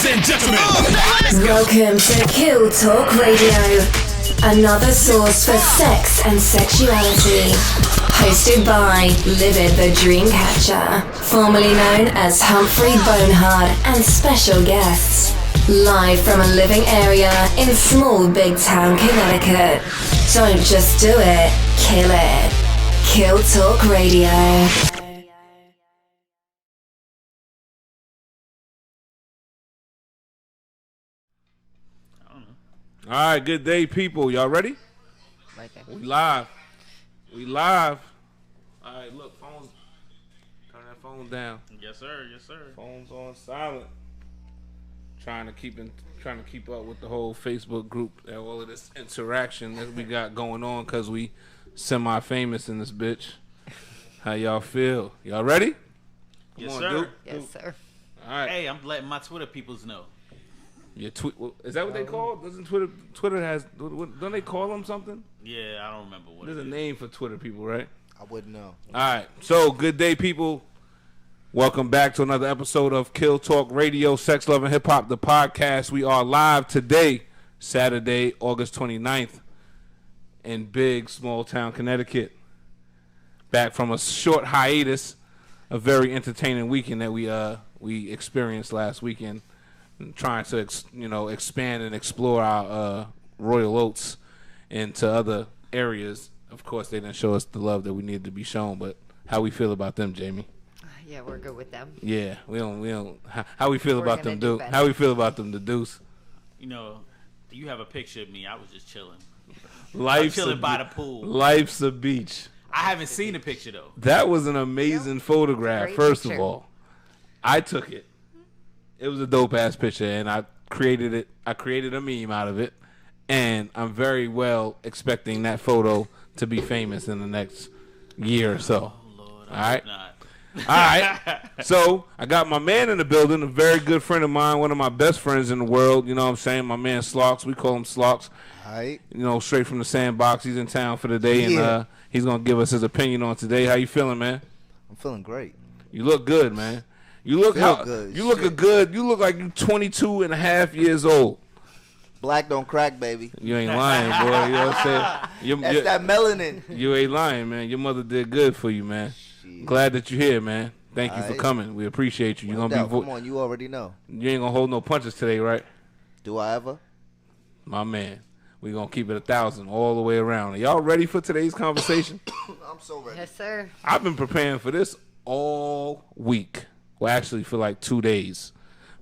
Ladies and gentlemen, welcome to Kill Talk Radio, another source for sex and sexuality. Hosted by Livid the Dreamcatcher, formerly known as Humphrey Bonehard, and special guests. Live from a living area in small big town Connecticut. Don't just do it, kill it. Kill Talk Radio. All right, good day, people. Y'all ready? We live. All right, look, phones. Turn that phone down. Yes, sir. Yes, sir. Phones on silent. Trying to keep up with the whole Facebook group and all of this interaction that we got going on because we semi-famous in this bitch. How y'all feel? Y'all ready? Yes, Come on, sir. Duke. Yes, sir. All right. Hey, I'm letting my Twitter peoples know. Your is that what they call? Doesn't Twitter has? Don't they call them something? Yeah, I don't remember what. There's it a is. name for Twitter people, right? I wouldn't know. All right. So, good day, people. Welcome back to another episode of Kill Talk Radio, Sex, Love, and Hip Hop, the podcast. We are live today, Saturday, August 29th, in big, small town Connecticut. Back from a short hiatus, a very entertaining weekend that we experienced last weekend. Trying to expand and explore our Royal Oats into other areas. Of course, they didn't show us the love that we needed to be shown, but how we feel about them, Jamie? Yeah, we're good with them. Yeah, we don't. How we feel We're about gonna them, do Duke? better. How we feel about them, the Deuce? You know, you have a picture of me. I was just chilling. Life's chilling by the pool. Life's a beach. I haven't seen the picture though. That was an amazing photograph. Great First picture. of all, I took it. It was a dope ass picture, and I created it. I created a meme out of it, and I'm very well expecting that photo to be famous in the next year or so. Oh Lord, All right. Not. All right. So I got my man in the building, a very good friend of mine, one of my best friends in the world. You know what I'm saying? My man Slocks. We call him Slocks. All right. You know, straight from the sandbox. He's in town for the day, and Yeah. he's gonna give us his opinion on today. How you feeling, man? I'm feeling great. You look good, man. You look Feel good. You look Shit. good. You look like you 22 and a half years old. Black don't crack, baby. You ain't lying, boy. You know what I'm saying? That's that melanin. You ain't lying, man. Your mother did good for you, man. Shit. Glad that you're here, man. Thank you for Aight. coming. We appreciate you. You're No gonna doubt. be Come on, you already know. You ain't gonna hold no punches today, right? Do I ever? My man. We gonna keep it 1,000 all the way around. Are y'all ready for today's conversation? I'm so ready. Yes, sir. I've been preparing for this all week. Well, actually for like 2 days.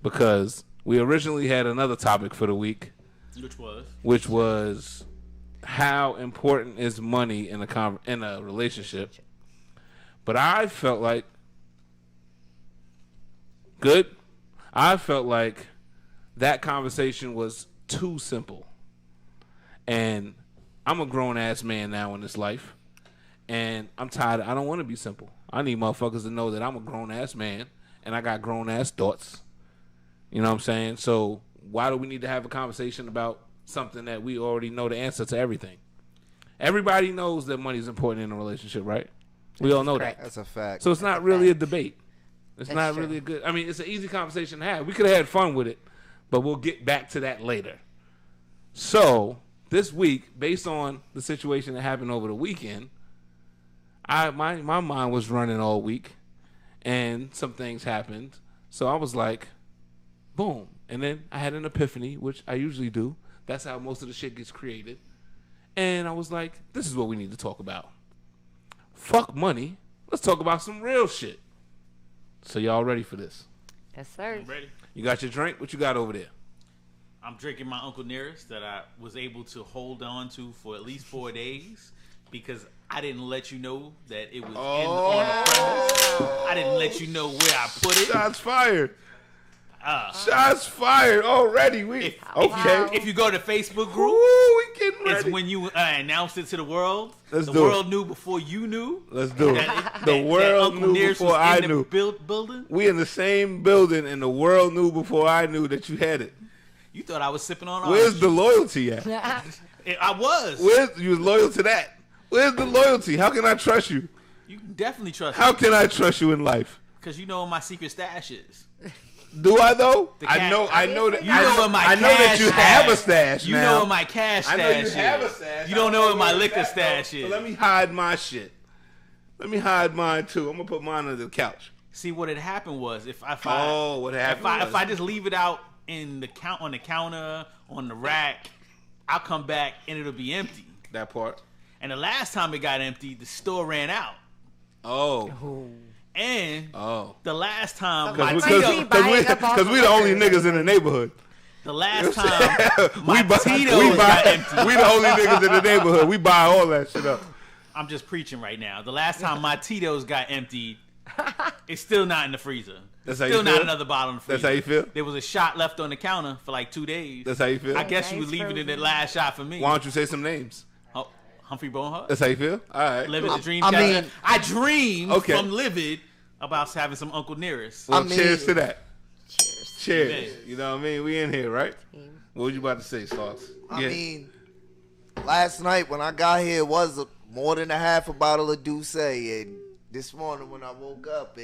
Because we originally had another topic for the week. Which was how important is money in a relationship. But I felt like that conversation was too simple. And I'm a grown ass man now in this life. And I'm tired. I don't want to be simple. I need motherfuckers to know that I'm a grown ass man and I got grown ass thoughts. You know what I'm saying? So why do we need to have a conversation about something that we already know the answer to everything? Everybody knows that money is important in a relationship, right? We all know correct. that. That's a fact. So it's not really a debate. It's That's not true. really a good. I mean, it's an easy conversation to have. We could have had fun with it, but we'll get back to that later. So this week, based on the situation that happened over the weekend, my mind was running all week, and some things happened. So I was like, boom. And then I had an epiphany, which I usually do. That's how most of the shit gets created. And I was like, this is what we need to talk about. Fuck money. Let's talk about some real shit. So y'all ready for this? Yes, sir. I'm ready. You got your drink? What you got over there? I'm drinking my Uncle Nearest that I was able to hold on to for at least 4 days because I didn't let you know that it was on the premise. I didn't let you know where I put it. Shots fired. Shots fired already. If you go to the Facebook group, Ooh, we getting it's ready. when you announced it to the world. Let's the do world it. knew before you knew. Let's do it. That The world Uncle knew Nearest before was I in the knew. building. We in the same building, and the world knew before I knew that you had it. You thought I was sipping on Where's orange. the loyalty at? I was. You was loyal to that. Where's the loyalty? How can I trust you? You can definitely trust How me can I trust you in life? because you know what my secret stash is. Do I though? The I cash- know that. You know what my I know that cash you have a stash- stash. You now. know what my cash stash I know you is. have a stash. You don't know what my liquor that, stash though. is. So let me hide my shit. Let me hide mine too. I'm gonna put mine under the couch. See, what had happened was if I What happened? if I just leave it out on the counter on the rack, I'll come back and it'll be empty. That part. And the last time it got empty, the store ran out. Oh. And Oh. the last time Somebody my might be Tito's, buying up all Because the we the only liquor. niggas in the neighborhood. the last time my buy, Tito's got empty. we the only niggas in the neighborhood. We buy all that shit up. I'm just preaching right now. The last time my Tito's got emptied, it's still not in the freezer. That's how you Still not feel? another bottle in the freezer. That's how you feel? There was a shot left on the counter for like 2 days. That's how you feel? I guess you Nice was leaving it frozen. at last shot for me. Why don't you say some names? Oh, Humphrey Bonehart? That's how you feel? All right. Livid the dream I catcher. mean- I dreamed Okay. from Livid about having some Uncle Nearest. Well, I mean- cheers to that. Cheers. Cheers. Amen. You know what I mean? We in here, right? What was you about to say, Sauce? I mean, last night when I got here, it was more than a half a bottle of Douce, and this morning when I woke up,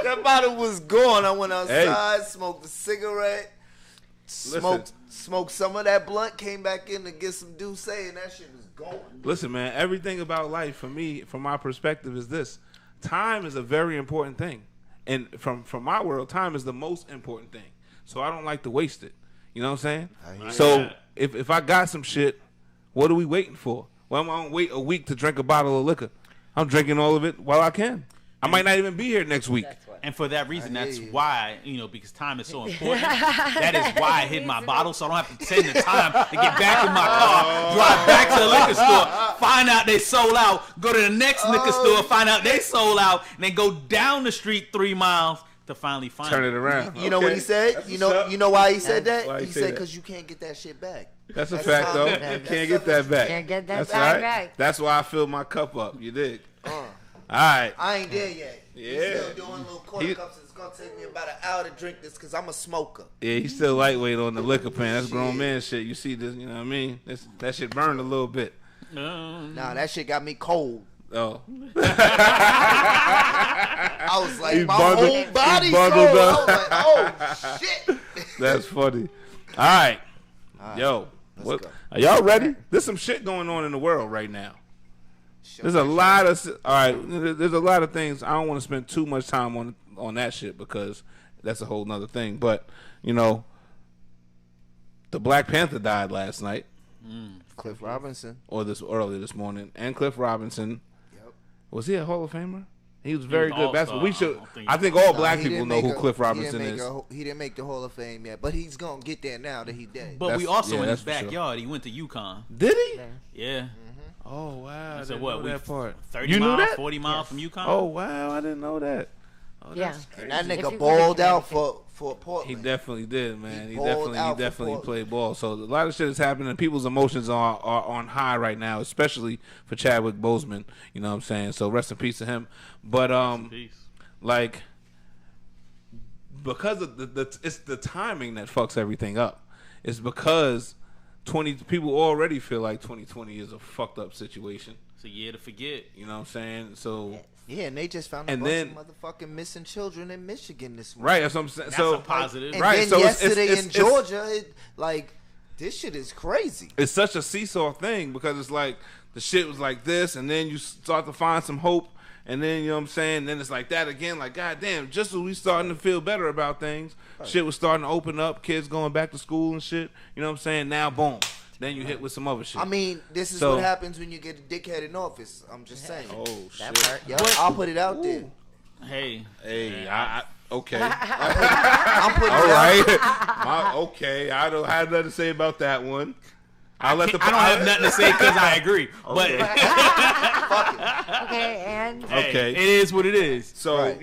that bottle was gone. I went outside, smoked a cigarette, smoked some of that blunt, came back in to get some Douce, and that shit was gone. Listen, man, everything about life for me, from my perspective, is this. Time is a very important thing. And from my world, time is the most important thing. So I don't like to waste it. You know what I'm saying? So if I got some shit, what are we waiting for? Well, I'm going to wait a week to drink a bottle of liquor. I'm drinking all of it while I can. I might not even be here next week. And for that reason, I that's hear you. why, because time is so important. That is why I hid my bottle, so I don't have to spend the time to get back in my car, drive back to the liquor store, find out they sold out, go to the next liquor store, find out they sold out, and then go down the street 3 miles to finally find Turn it around. You know what he said? That's You what's know up. you know why he said that? Why he He say said that? because you can't get that shit back. That's a fact, though. That's Can't get that back. Can't get that That's back right. back. That's why I filled my cup up. You dig? Uh, All right. I ain't there yet. Yeah. He's still doing little quarter He- cups. It's gonna take me about an hour to drink this because I'm a smoker. Yeah, he's still lightweight on the liquor pan. That's grown man shit. You see this? You know what I mean? That shit burned a little bit. Nah, that shit got me cold. Oh. I was like, He my bundled- whole body he cold. bundled I up. was like, oh shit. That's funny. All right. Yo, let's go. are y'all ready? There's some shit going on in the world right now. There's a lot of there's a lot of things. I don't want to spend too much time on that shit because that's a whole nother thing. But the Black Panther died last night Cliff Robinson. or early this morning, and Cliff Robinson. Yep. Was he a Hall of Famer? He was very was good all-star. basketball. We should. I don't think I he think was. all Nah, black he people didn't know make who a- Cliff he didn't Robinson make is. He didn't make the Hall of Fame yet, but he's gonna get there now that he dead. But we That's- also yeah, in his that's for sure. backyard. He went to UConn. Did he? Yeah. Oh wow! I So didn't what? know We that part. 30 You knew miles, that? 40 miles from UConn. Oh wow! I didn't know that. Oh, Yeah. that's And that If you nigga go balled to out Connecticut. for Portland. He definitely did, man. He balled out for definitely Portland. played ball. So a lot of shit is happening. People's emotions are on high right now, especially for Chadwick Boseman. You know what I'm saying? So rest in peace to him. But Peace. like because of it's the timing that fucks everything up. It's because people already feel like 2020 is a fucked up situation. It's a year to forget. You know what I'm saying? So Yeah, and they just found a And bunch then- of motherfucking missing children in Michigan this morning. right, that's what I'm saying. That's So a positive. And Right, then so it's- yesterday it's- in it's- Georgia, this shit is crazy. it's such a seesaw thing because it's like the shit was like this, and then you start to find some hope, and then you know what I'm saying. Then it's like that again. Like goddamn, just as we starting to feel better about things, shit was starting to open up. Kids going back to school and shit. You know what I'm saying? Now, boom. Then you hit with some other shit. I mean, this is So- what happens when you get a dickhead in office. I'm just saying. oh That shit. part. Yep, I'll put it out there. Hey. Hey, okay. I'm putting All it out there. right. Okay. I don't have nothing to say about that one. I'll let the. I don't have nothing to say because I agree. But Okay, and hey, Okay. it is what it is. So Right.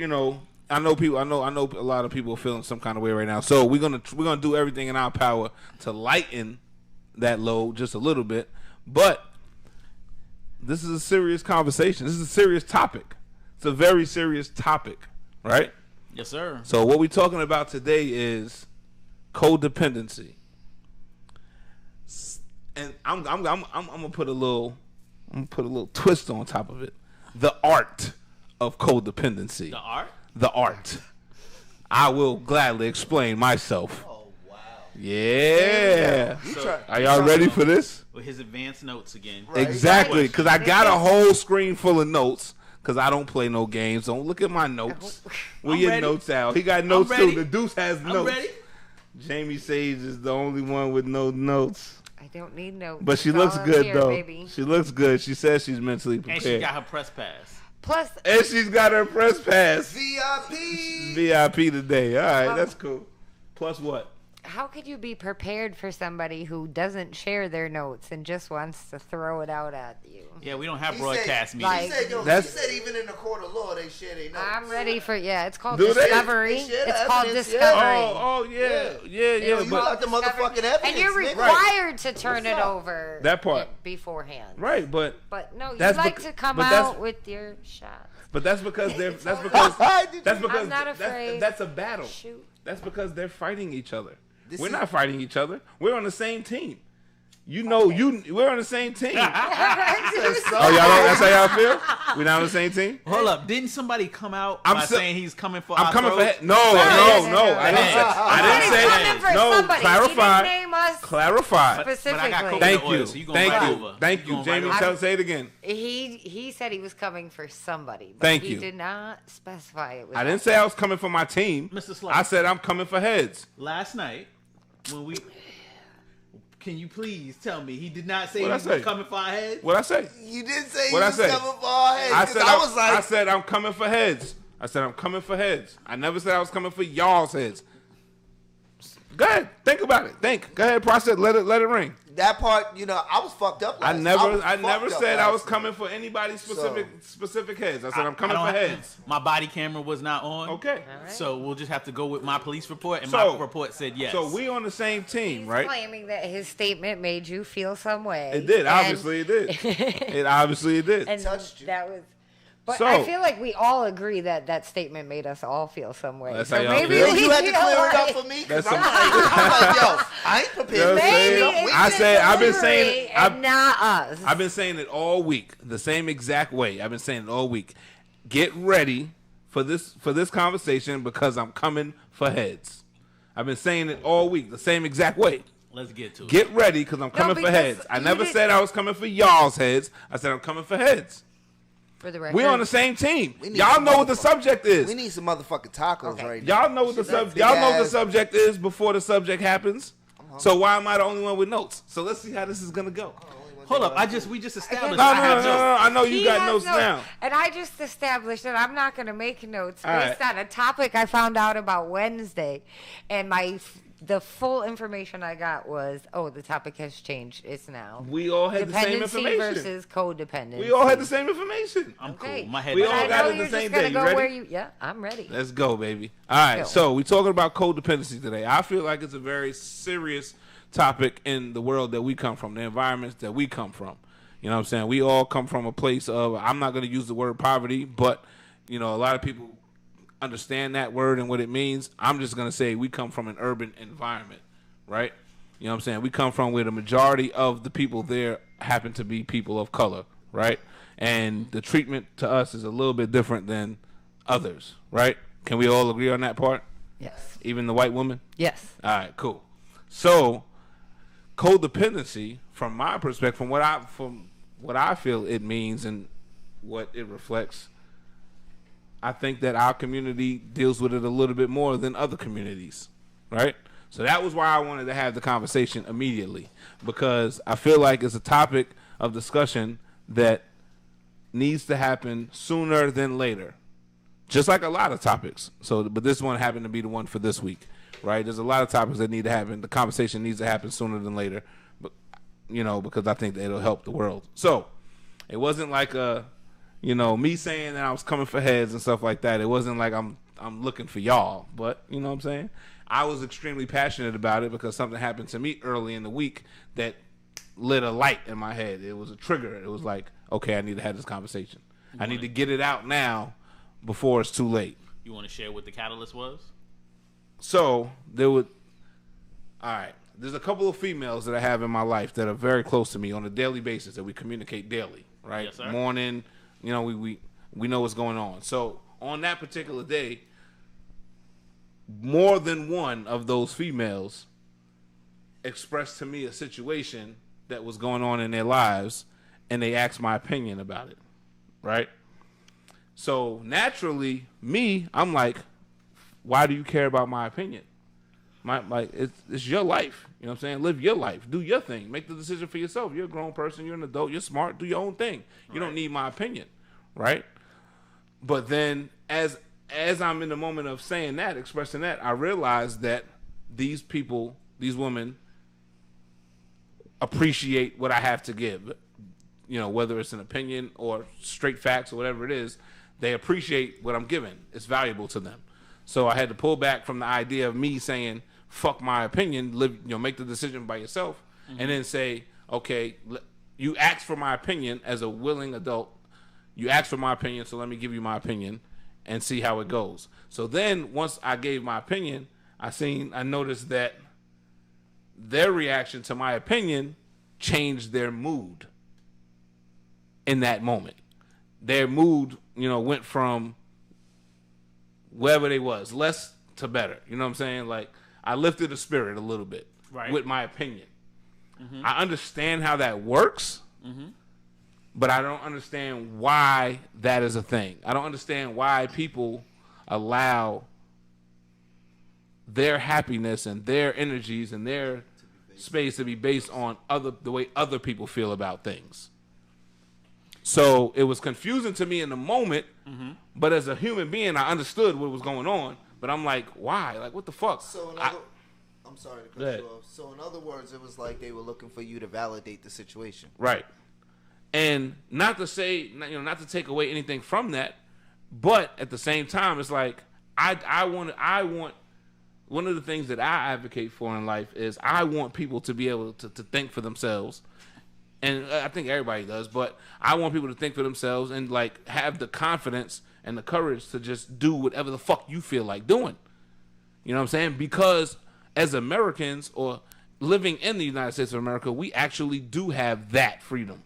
I know people. I know a lot of people are feeling some kind of way right now. So we're gonna do everything in our power to lighten that load just a little bit. But this is a serious conversation. This is a serious topic. It's a very serious topic, right? Yes, sir. So what we're talking about today is codependency, and I'm gonna put a little twist on top of it. The art of codependency. The art? the art. I will gladly explain myself. Oh, wow. Yeah. So, Are y'all ready for this? with his advanced notes again. Right. Exactly, because I got a whole screen full of notes. Because I don't play no games. Don't look at my notes. Where I'm your ready. notes out? He got notes ready. too. The Deuce has I'm notes. ready. Jamie Sage is the only one with no notes. I don't need notes. But she It's looks all up good here, though. Baby. She looks good. She says she's mentally And prepared. she got her press pass. Plus, And she's got her press pass. VIP. VIP today. All right, that's cool. Plus what? how could you be prepared for somebody who doesn't share their notes and just wants to throw it out at you? Yeah, we don't have He broadcast said, meetings. He said, yo, he That's- said even in the court of law they share their notes. I'm ready for it's called Do they? discovery. They share the It's called evidence, yeah. discovery. Oh, yeah. You But got the motherfucking evidence. And you're nigga. required to turn What's it up? over That part. beforehand. right, but But no, you That's like bec- to come but that's- out with your shots. that's because they're Did that's you- because I'm not afraid. that's a battle. Shoot. That's because they're fighting each other. This We're is- not fighting each other. We're on the same team. You know, we're on the same team. Oh, y'all that's how y'all feel? We're not on the same team? Hold up! Didn't somebody come out I'm by so- saying he's coming for? I'm our coming for throat? head. No. I didn't say. Somebody's coming for No, somebody. clarify. He didn't name us Clarify. But I got specifically. coconut Thank oil, you. so you gonna right over. Thank You you. gonna Jamie, right over. say it again. He said he was coming for somebody. But Thank he you. did not specify it. Was I didn't say I was coming for my team. Mr. Slice. I said I'm coming for heads. Last night, when we, can you please tell me he did not say What'd I he say? was coming for our heads? What I say? You didn't say What'd I you say? was coming for our heads. I 'cause said I was like, I said I'm coming for heads. I said I'm coming for heads. I never said I was coming for y'all's heads. Go ahead, think about it. Think. Go ahead, process. Let it ring. that part, I was fucked up I last never said I was last coming for anybody's specific heads. I said I'm coming I for don't- heads. My body camera was not on. Okay. Alright. So we'll just have to go with my police report, and So- my report said yes. So we on the same team, He's right? claiming that his statement made you feel some way. It did. And- Obviously, it did. It obviously did. And Touched you. that was. But So- I feel like we all agree that that statement made us all feel some way. That's so how y'all maybe feel? Yo, we you had to feel clear it like- up for me because That's I'm like, yo, I ain't You know prepared. what I'm Maybe saying? it's I said I've been delivery saying and not us. I've been saying it all week, the same exact way. I've been saying it all week. Get ready for this conversation because I'm coming for heads. I've been saying it all week, the same exact way. Let's get to it. Get ready because I'm coming for because heads. I you never didn't- said I was coming for y'all's heads. I said I'm coming for heads. For the record, We're on the same team. We need Y'all some know what the motherfuckers. subject is. We need some motherfucking tacos right now. Y'all know what the That's big y'all know what the ass- subject is before the subject happens. So why am I the only one with notes? So let's see how this is gonna go. Hold up! We just established. No, I no, have no, notes. no. I know you He got has notes now. And I just established that I'm not going to make notes All based on a topic I found out about Wednesday. And the full information I got was, the topic has changed. It's now We all had the same dependency information. versus codependency. We all had the same information. I'm Okay. cool. My head. We But all I got know it the you're same just gonna day. go You ready? where you. Yeah, I'm ready. Let's go, baby. All right, Go. so we're talking about codependency today. I feel like it's a very serious topic in the world that we come from, the environments that we come from. You know what I'm saying? We all come from a place of, I'm not going to use the word poverty, but, a lot of people understand that word and what it means. I'm just going to say we come from an urban environment, right? You know what I'm saying? We come from where the majority of the people there happen to be people of color, right? And the treatment to us is a little bit different than others, right? Can we all agree on that part? Yes. Even the white woman? Yes. All right, cool. So, codependency, from my perspective, from what I feel it means and what it reflects, I think that our community deals with it a little bit more than other communities, right? So that was why I wanted to have the conversation immediately, because I feel like it's a topic of discussion that needs to happen sooner than later, just like a lot of topics. But this one happened to be the one for this week, right? There's a lot of topics that need to happen. The conversation needs to happen sooner than later, but because I think that it'll help the world. So it wasn't like me saying that I was coming for heads and stuff like that. It wasn't like I'm looking for y'all, but you know what I'm saying? I was extremely passionate about it because something happened to me early in the week that lit a light in my head. It was a trigger. It was like, okay, I need to have this conversation. I need to get it out now before it's too late. You want to share what the catalyst was? So all right, there's a couple of females that I have in my life that are very close to me on a daily basis that we communicate daily, right? Yes, sir. Morning, we know what's going on. So on that particular day, more than one of those females expressed to me a situation that was going on in their lives, and they asked my opinion about it, right? So naturally, I'm like, why do you care about my opinion? It's your life. You know what I'm saying? Live your life. Do your thing. Make the decision for yourself. You're a grown person. You're an adult. You're smart. Do your own thing. You don't need my opinion, right? But then as I'm in the moment of saying that, expressing that, I realize that these people, these women, appreciate what I have to give. You know, whether it's an opinion or straight facts or whatever it is, they appreciate what I'm giving. It's valuable to them. So I had to pull back from the idea of me saying, fuck my opinion, make the decision by yourself, and then say, okay, you asked for my opinion as a willing adult. You asked for my opinion, so let me give you my opinion and see how it goes. So then once I gave my opinion, I noticed that their reaction to my opinion changed their mood in that moment. Their mood, went from wherever they was, less to better. You know what I'm saying? Like, I lifted the spirit a little bit with my opinion. Mm-hmm. I understand how that works, but I don't understand why that is a thing. I don't understand why people allow their happiness and their energies and their space to be based on the way other people feel about things. So it was confusing to me in the moment, but as a human being, I understood what was going on. But I'm like, why? Like, what the fuck? I'm sorry to cut you off. So in other words, it was like they were looking for you to validate the situation. Right. And not to say, not to take away anything from that, but at the same time, it's like, I want, one of the things that I advocate for in life is I want people to be able to think for themselves. And I think everybody does, but I want people to think for themselves and like have the confidence and the courage to just do whatever the fuck you feel like doing. You know what I'm saying? Because as Americans or living in the United States of America, we actually do have that freedom.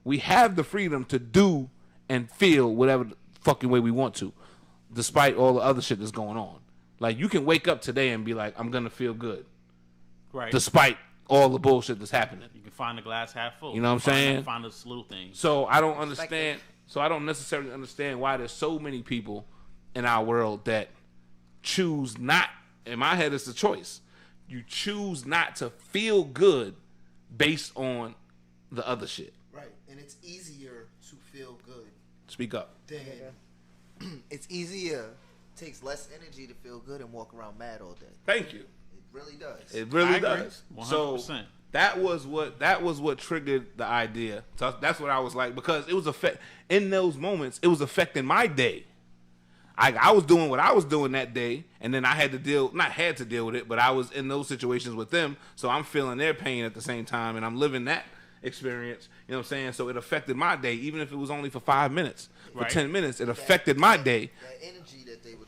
We have the freedom to do and feel whatever the fucking way we want to, despite all the other shit that's going on. Like, you can wake up today and be like, I'm going to feel good. Right. Despite all the bullshit that's happening. You can find the glass half full. You know what I'm saying? Find those little things. So I don't understand. So I don't necessarily understand why there's so many people in our world that choose not. In my head, it's a choice. You choose not to feel good based on the other shit. Right, and it's easier to feel good. Speak up. It's easier. Takes less energy to feel good and walk around mad all day. Thank you. It really does. It really I agree. does. 100%. So that was what triggered the idea. So that's what I was like, because it was in those moments, it was affecting my day. I was doing what I was doing that day, and then I had to deal with it, but I was in those situations with them, so I'm feeling their pain at the same time, and I'm living that experience. You know what I'm saying? So it affected my day, even if it was only for 5 minutes, for 10 minutes. It affected my day. That energy that they were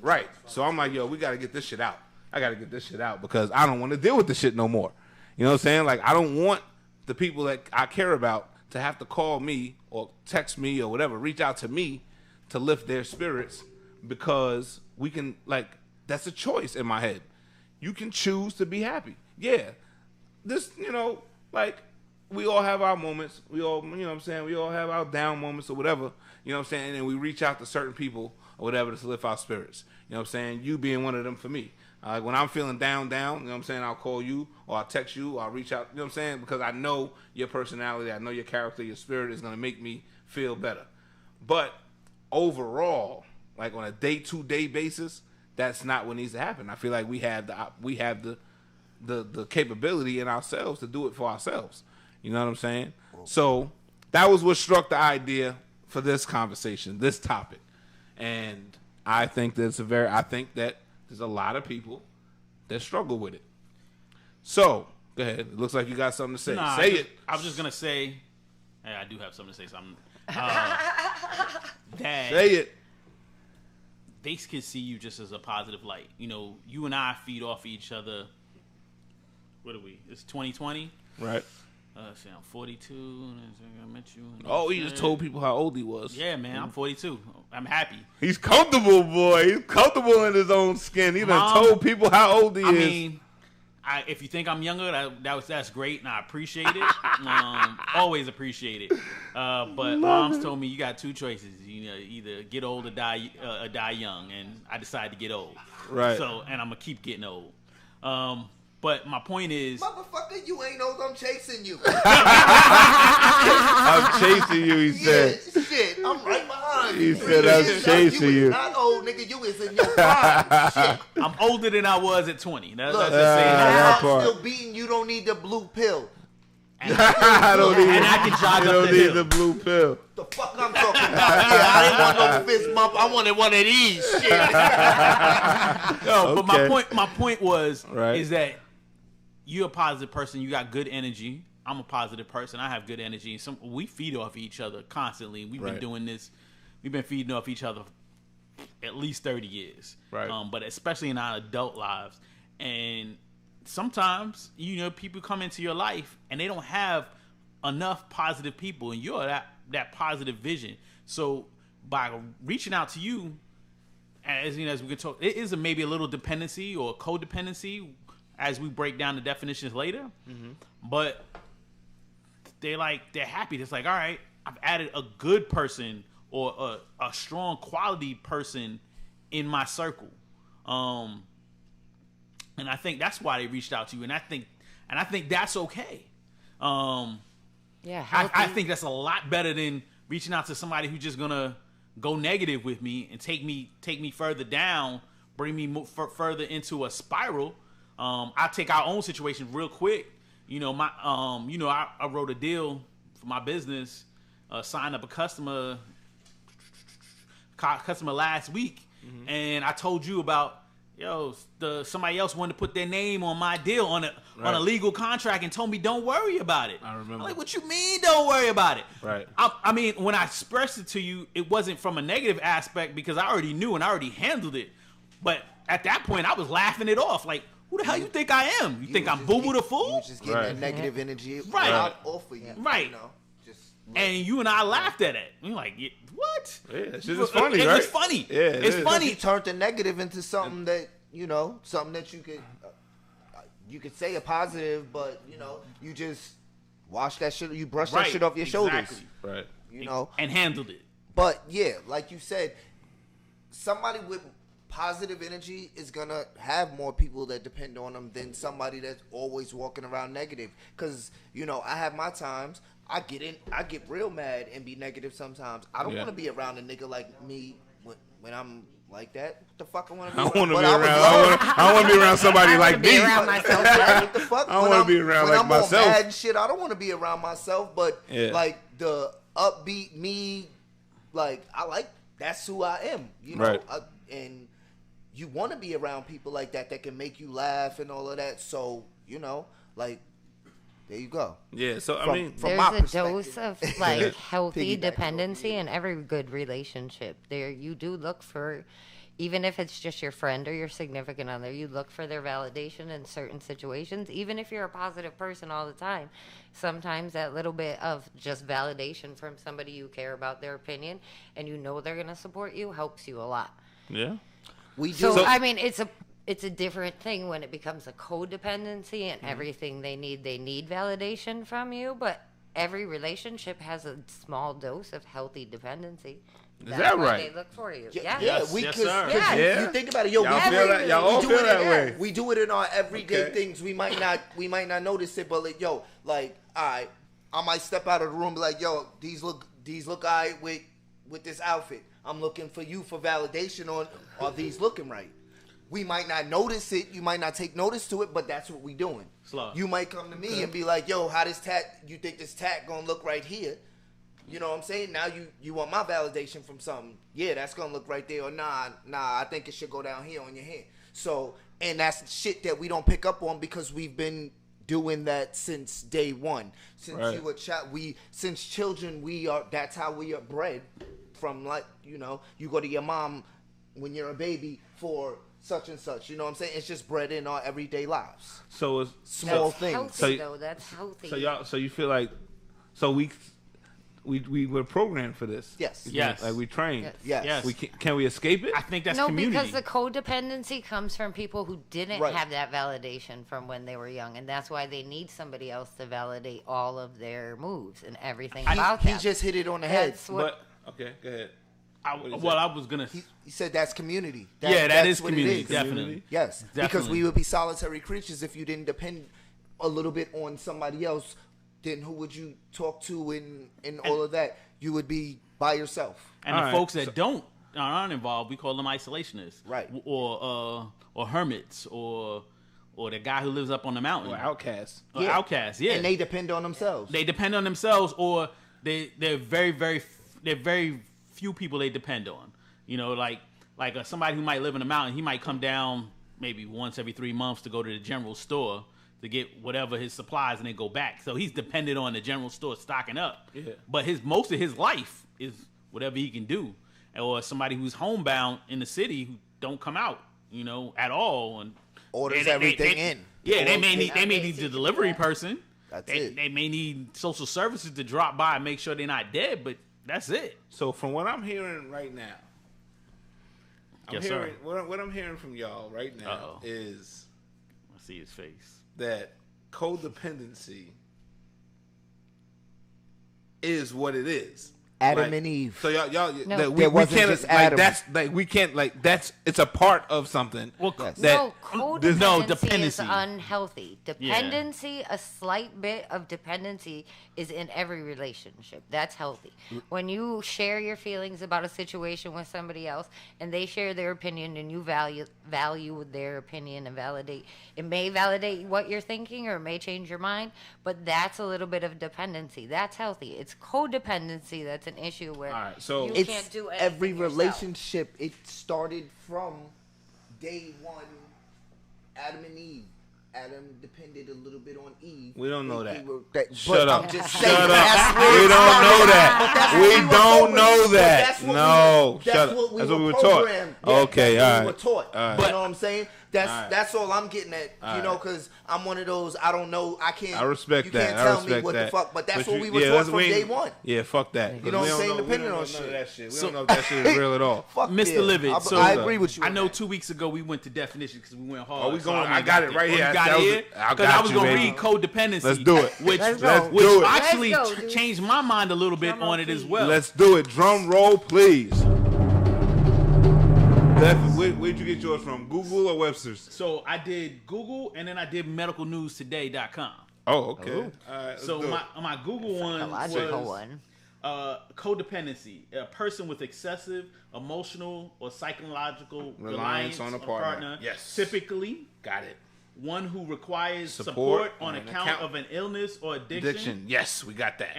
right. So I'm like, yo, we got to get this shit out. I got to get this shit out because I don't want to deal with this shit no more. You know what I'm saying? Like, I don't want the people that I care about to have to call me or text me or whatever, reach out to me to lift their spirits, because we can, like, that's a choice in my head. You can choose to be happy. Yeah. This, like, we all have our moments. We all, you know what I'm saying? We all have our down moments or whatever, you know what I'm saying? And then we reach out to certain people or whatever to lift our spirits. You know what I'm saying? You being one of them for me. When I'm feeling down, you know what I'm saying? I'll call you or I'll text you or I'll reach out, you know what I'm saying? Because I know your personality, I know your character, your spirit is going to make me feel better. But overall, like on a day-to-day basis, that's not what needs to happen. I feel like we have the capability in ourselves to do it for ourselves. You know what I'm saying? So that was what struck the idea for this conversation, this topic. And I think that there's a lot of people that struggle with it. So go ahead. It looks like you got something to say. Say it. I was just gonna say, hey, I do have something to say. Something. That say it. They can see you just as a positive light. You and I feed off each other. What are we? It's 2020. Right. I'm 42. I met you. Oh, he just told people how old he was. Yeah, man, I'm 42. I'm happy. He's comfortable, boy. He's comfortable in his own skin. He done told people how old he is. I mean, if you think I'm younger, that's great, and I appreciate it. Always appreciate it. But mom's told me you got two choices. You know, either get old or die young, and I decided to get old. Right. So, and I'm gonna keep getting old. But my point is, motherfucker, you ain't old. I'm chasing you. I'm chasing you. He said. Yeah, shit, I'm right behind you. He said I'm chasing you. Not old, nigga. You is in your prime. Shit. I'm older than I was at 20. Let's Look, just say that. I'm still beating. You don't need the blue pill. I don't need. And I can jog you up don't the need hill. the blue pill. The fuck I'm talking about? Yeah, I didn't want no fist bump. I wanted one of these. Shit. No, but Okay. my point was Right. is that you're a positive person. You got good energy. I'm a positive person. I have good energy. We feed off each other constantly. We've been Right. doing this. We've been feeding off each other at least 30 years. Right. But especially in our adult lives. And sometimes, people come into your life and they don't have enough positive people, and you're that positive vision. So by reaching out to you, as we could talk, it is maybe a little dependency or codependency as we break down the definitions later. Mm-hmm. But they're happy. It's like, all right, I've added a good person or a strong quality person in my circle. And I think that's why they reached out to you. And I think that's okay. Yeah, I think that's a lot better than reaching out to somebody who's just gonna go negative with me and take me further down, bring me further into a spiral. I'll take our own situation real quick. I wrote a deal for my business, signed up a customer last week, and I told you about somebody else wanted to put their name on my deal on a legal contract and told me don't worry about it. I remember. I'm like, what you mean don't worry about it? Right. I mean, when I expressed it to you, it wasn't from a negative aspect because I already knew and I already handled it. But at that point, I was laughing it off. Like, who the hell you think I am? You think I'm Boo Boo the Fool? You was just getting that negative energy off of you. Right. You know, just and you and I laughed at it. You're like, what? Yeah, it's just funny, right? It's funny. Yeah, it's funny. You turned the negative into something that something that you could say a positive, but you just wash that shit. You brush that shit off your shoulders. Right. And handled it. But yeah, like you said, somebody with positive energy is gonna have more people that depend on them than somebody that's always walking around negative. Cause I have my times. I get real mad and be negative sometimes. I don't want to be around a nigga like me when I'm like that. What the fuck I want to be around? I want to be around somebody like me. Around myself. What the fuck? I want to be around like myself. When I'm all mad and shit, I don't want to be around myself. But like the upbeat me, that's who I am. Right. And you want to be around people like that can make you laugh and all of that. So there you go. Yeah. So there's a dose of healthy dependency in every good relationship. There, you do look for, even if it's just your friend or your significant other, you look for their validation in certain situations. Even if you're a positive person all the time, sometimes that little bit of just validation from somebody you care about their opinion and they're going to support you helps you a lot. Yeah. We do. So I mean, it's a different thing when it becomes a codependency and everything they need validation from you. But every relationship has a small dose of healthy dependency. Is that right? They look for you. Yeah, Yes, sir. Cause you think about it, Y'all all feel that way. We do it in our everyday things. We might not notice it, but all right, I might step out of the room and be like, yo, these look all right with this outfit. I'm looking for you for validation on, are these looking right? We might not notice it. You might not take notice to it, but that's what we doing. Slow. You might come to me and be like, yo, how this tat, you think this tat gonna look right here? You know what I'm saying? Now you want my validation from something. Yeah, that's gonna look right there. Or nah, I think it should go down here on your hand. So, and that's shit that we don't pick up on because we've been doing that since day one. Since you were since children, that's how we are bred. From you go to your mom when you're a baby for such and such. You know what I'm saying? It's just bred in our everyday lives. So it's Small That's things. healthy, though. That's healthy. So you feel like, so we were programmed for this. Yes. Yes. Like we trained. Yes. Yes. Can we escape it? I think that's no, community. because the codependency comes from people who didn't Right. have that validation from when they were young, and that's why they need somebody else to validate all of their moves and everything about He them. just hit it on the head. That's what. But okay, go ahead. I was gonna. He said that's community. That that's is what it community, is. definitely. Yes, because Definitely. we would be solitary creatures if you didn't depend a little bit on somebody else. Then who would you talk to and all of that? You would be by yourself. And All the right, folks that aren't involved, we call them isolationists, Right. Or hermits, or the guy who lives up on the mountain, Or outcasts. Or outcasts. Yeah, And they depend on themselves. they depend on themselves, or they're very few people they depend on. You know, like somebody who might live in the mountain, he might come down maybe once every 3 months to go to the general store to get whatever his supplies and then go back. So he's dependent on the general store stocking up. Yeah. But most of his life is whatever he can do. Or somebody who's homebound in the city who don't come out, you know, at all, and Orders everything in. Yeah, they Or may need the basically delivery that. person. That's they, it. They may need social services to drop by and make sure they're not dead, but that's it. So from what I'm hearing right now, Yes, sir. what I'm hearing from y'all right now Uh-oh. is I see his face. that codependency is what it is. Adam Like, and Eve. So y'all No. that There we wasn't can't just like Adam. that's like we can't like that's it's a part of something. Well, Yes. that No, there's codependency dependency. is unhealthy. Dependency, a slight bit of dependency is in every relationship. That's healthy. When you share your feelings about a situation with somebody else and they share their opinion and you value their opinion and validate, it may validate what you're thinking or it may change your mind, but that's a little bit of dependency. That's healthy. It's codependency that's an issue where All right, so you It's can't do anything every yourself. relationship. It started from day one. Adam and Eve. Adam depended a little bit on Eve. We don't know They that. were- Shut but up. I'm just Shut saying, up. that's where We it don't started. know But that. that's what We were don't told. know But that. that's what No. that's Shut up. what we That's were what we were taught. programmed. Yeah, Okay, that's what all we right. were taught. All right. You know what I'm saying? That's All right. that's all I'm getting at. You know, because I'm one of those. I don't know. I can't. I respect you that. can't I tell respect me what that. the fuck. But that's what you- we were yeah, taught that's- from we day ain't- one. Yeah, fuck that. You know what I'm saying? We Depending don't know on none shit. of that shit. We So- don't know if that shit is real at all. Fuck Mr. yeah. Livid, so- I agree with you. I on know that. 2 weeks ago we went to definition because we went hard. Oh, we so going- went I got back it right there. here. Oh, you got That it was here? it. I Because I got was you, gonna baby. read codependency. Let's do it. Which, Let's go. which do it. actually Let's go, dude. changed my mind a little bit Drum roll, on it as please. well. Let's do it. Drum roll, please. Where'd you get yours from? Google or Webster's? So I did Google and then I did medicalnewstoday.com. Oh, okay. All right, let's So do it. my Google one A logical was one. codependency, a person with excessive emotional or psychological Reliance reliance on a on partner. Yes. Typically, Got it. one who requires Support support on on account account- of an illness or Addiction. Yes, we got that.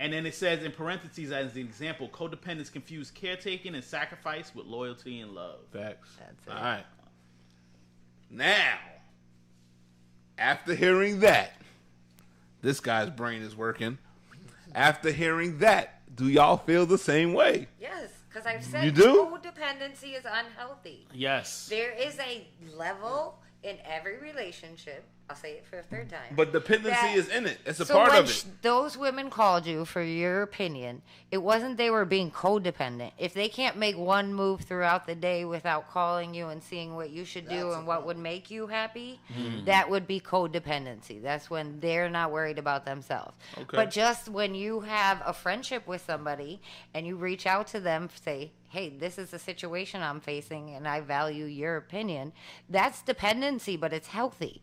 And then it says in parentheses as an example, codependents confuse caretaking and sacrifice with loyalty and love. Facts. That's it. All right. Now, after hearing that, this guy's brain is working. After hearing that, do y'all feel the same way? Yes, because I've said You do? codependency is unhealthy. Yes. There is a level in every relationship. I'll say it for a third time. But dependency That- is in it. It's a so part when of it. those women called you for your opinion, it wasn't they were being codependent. If they can't make one move throughout the day without calling you and seeing what you should do and what would make you happy, that would be codependency. That's when they're not worried about themselves. Okay. But just when you have a friendship with somebody and you reach out to them, say, hey, this is the situation I'm facing and I value your opinion, that's dependency, but it's healthy.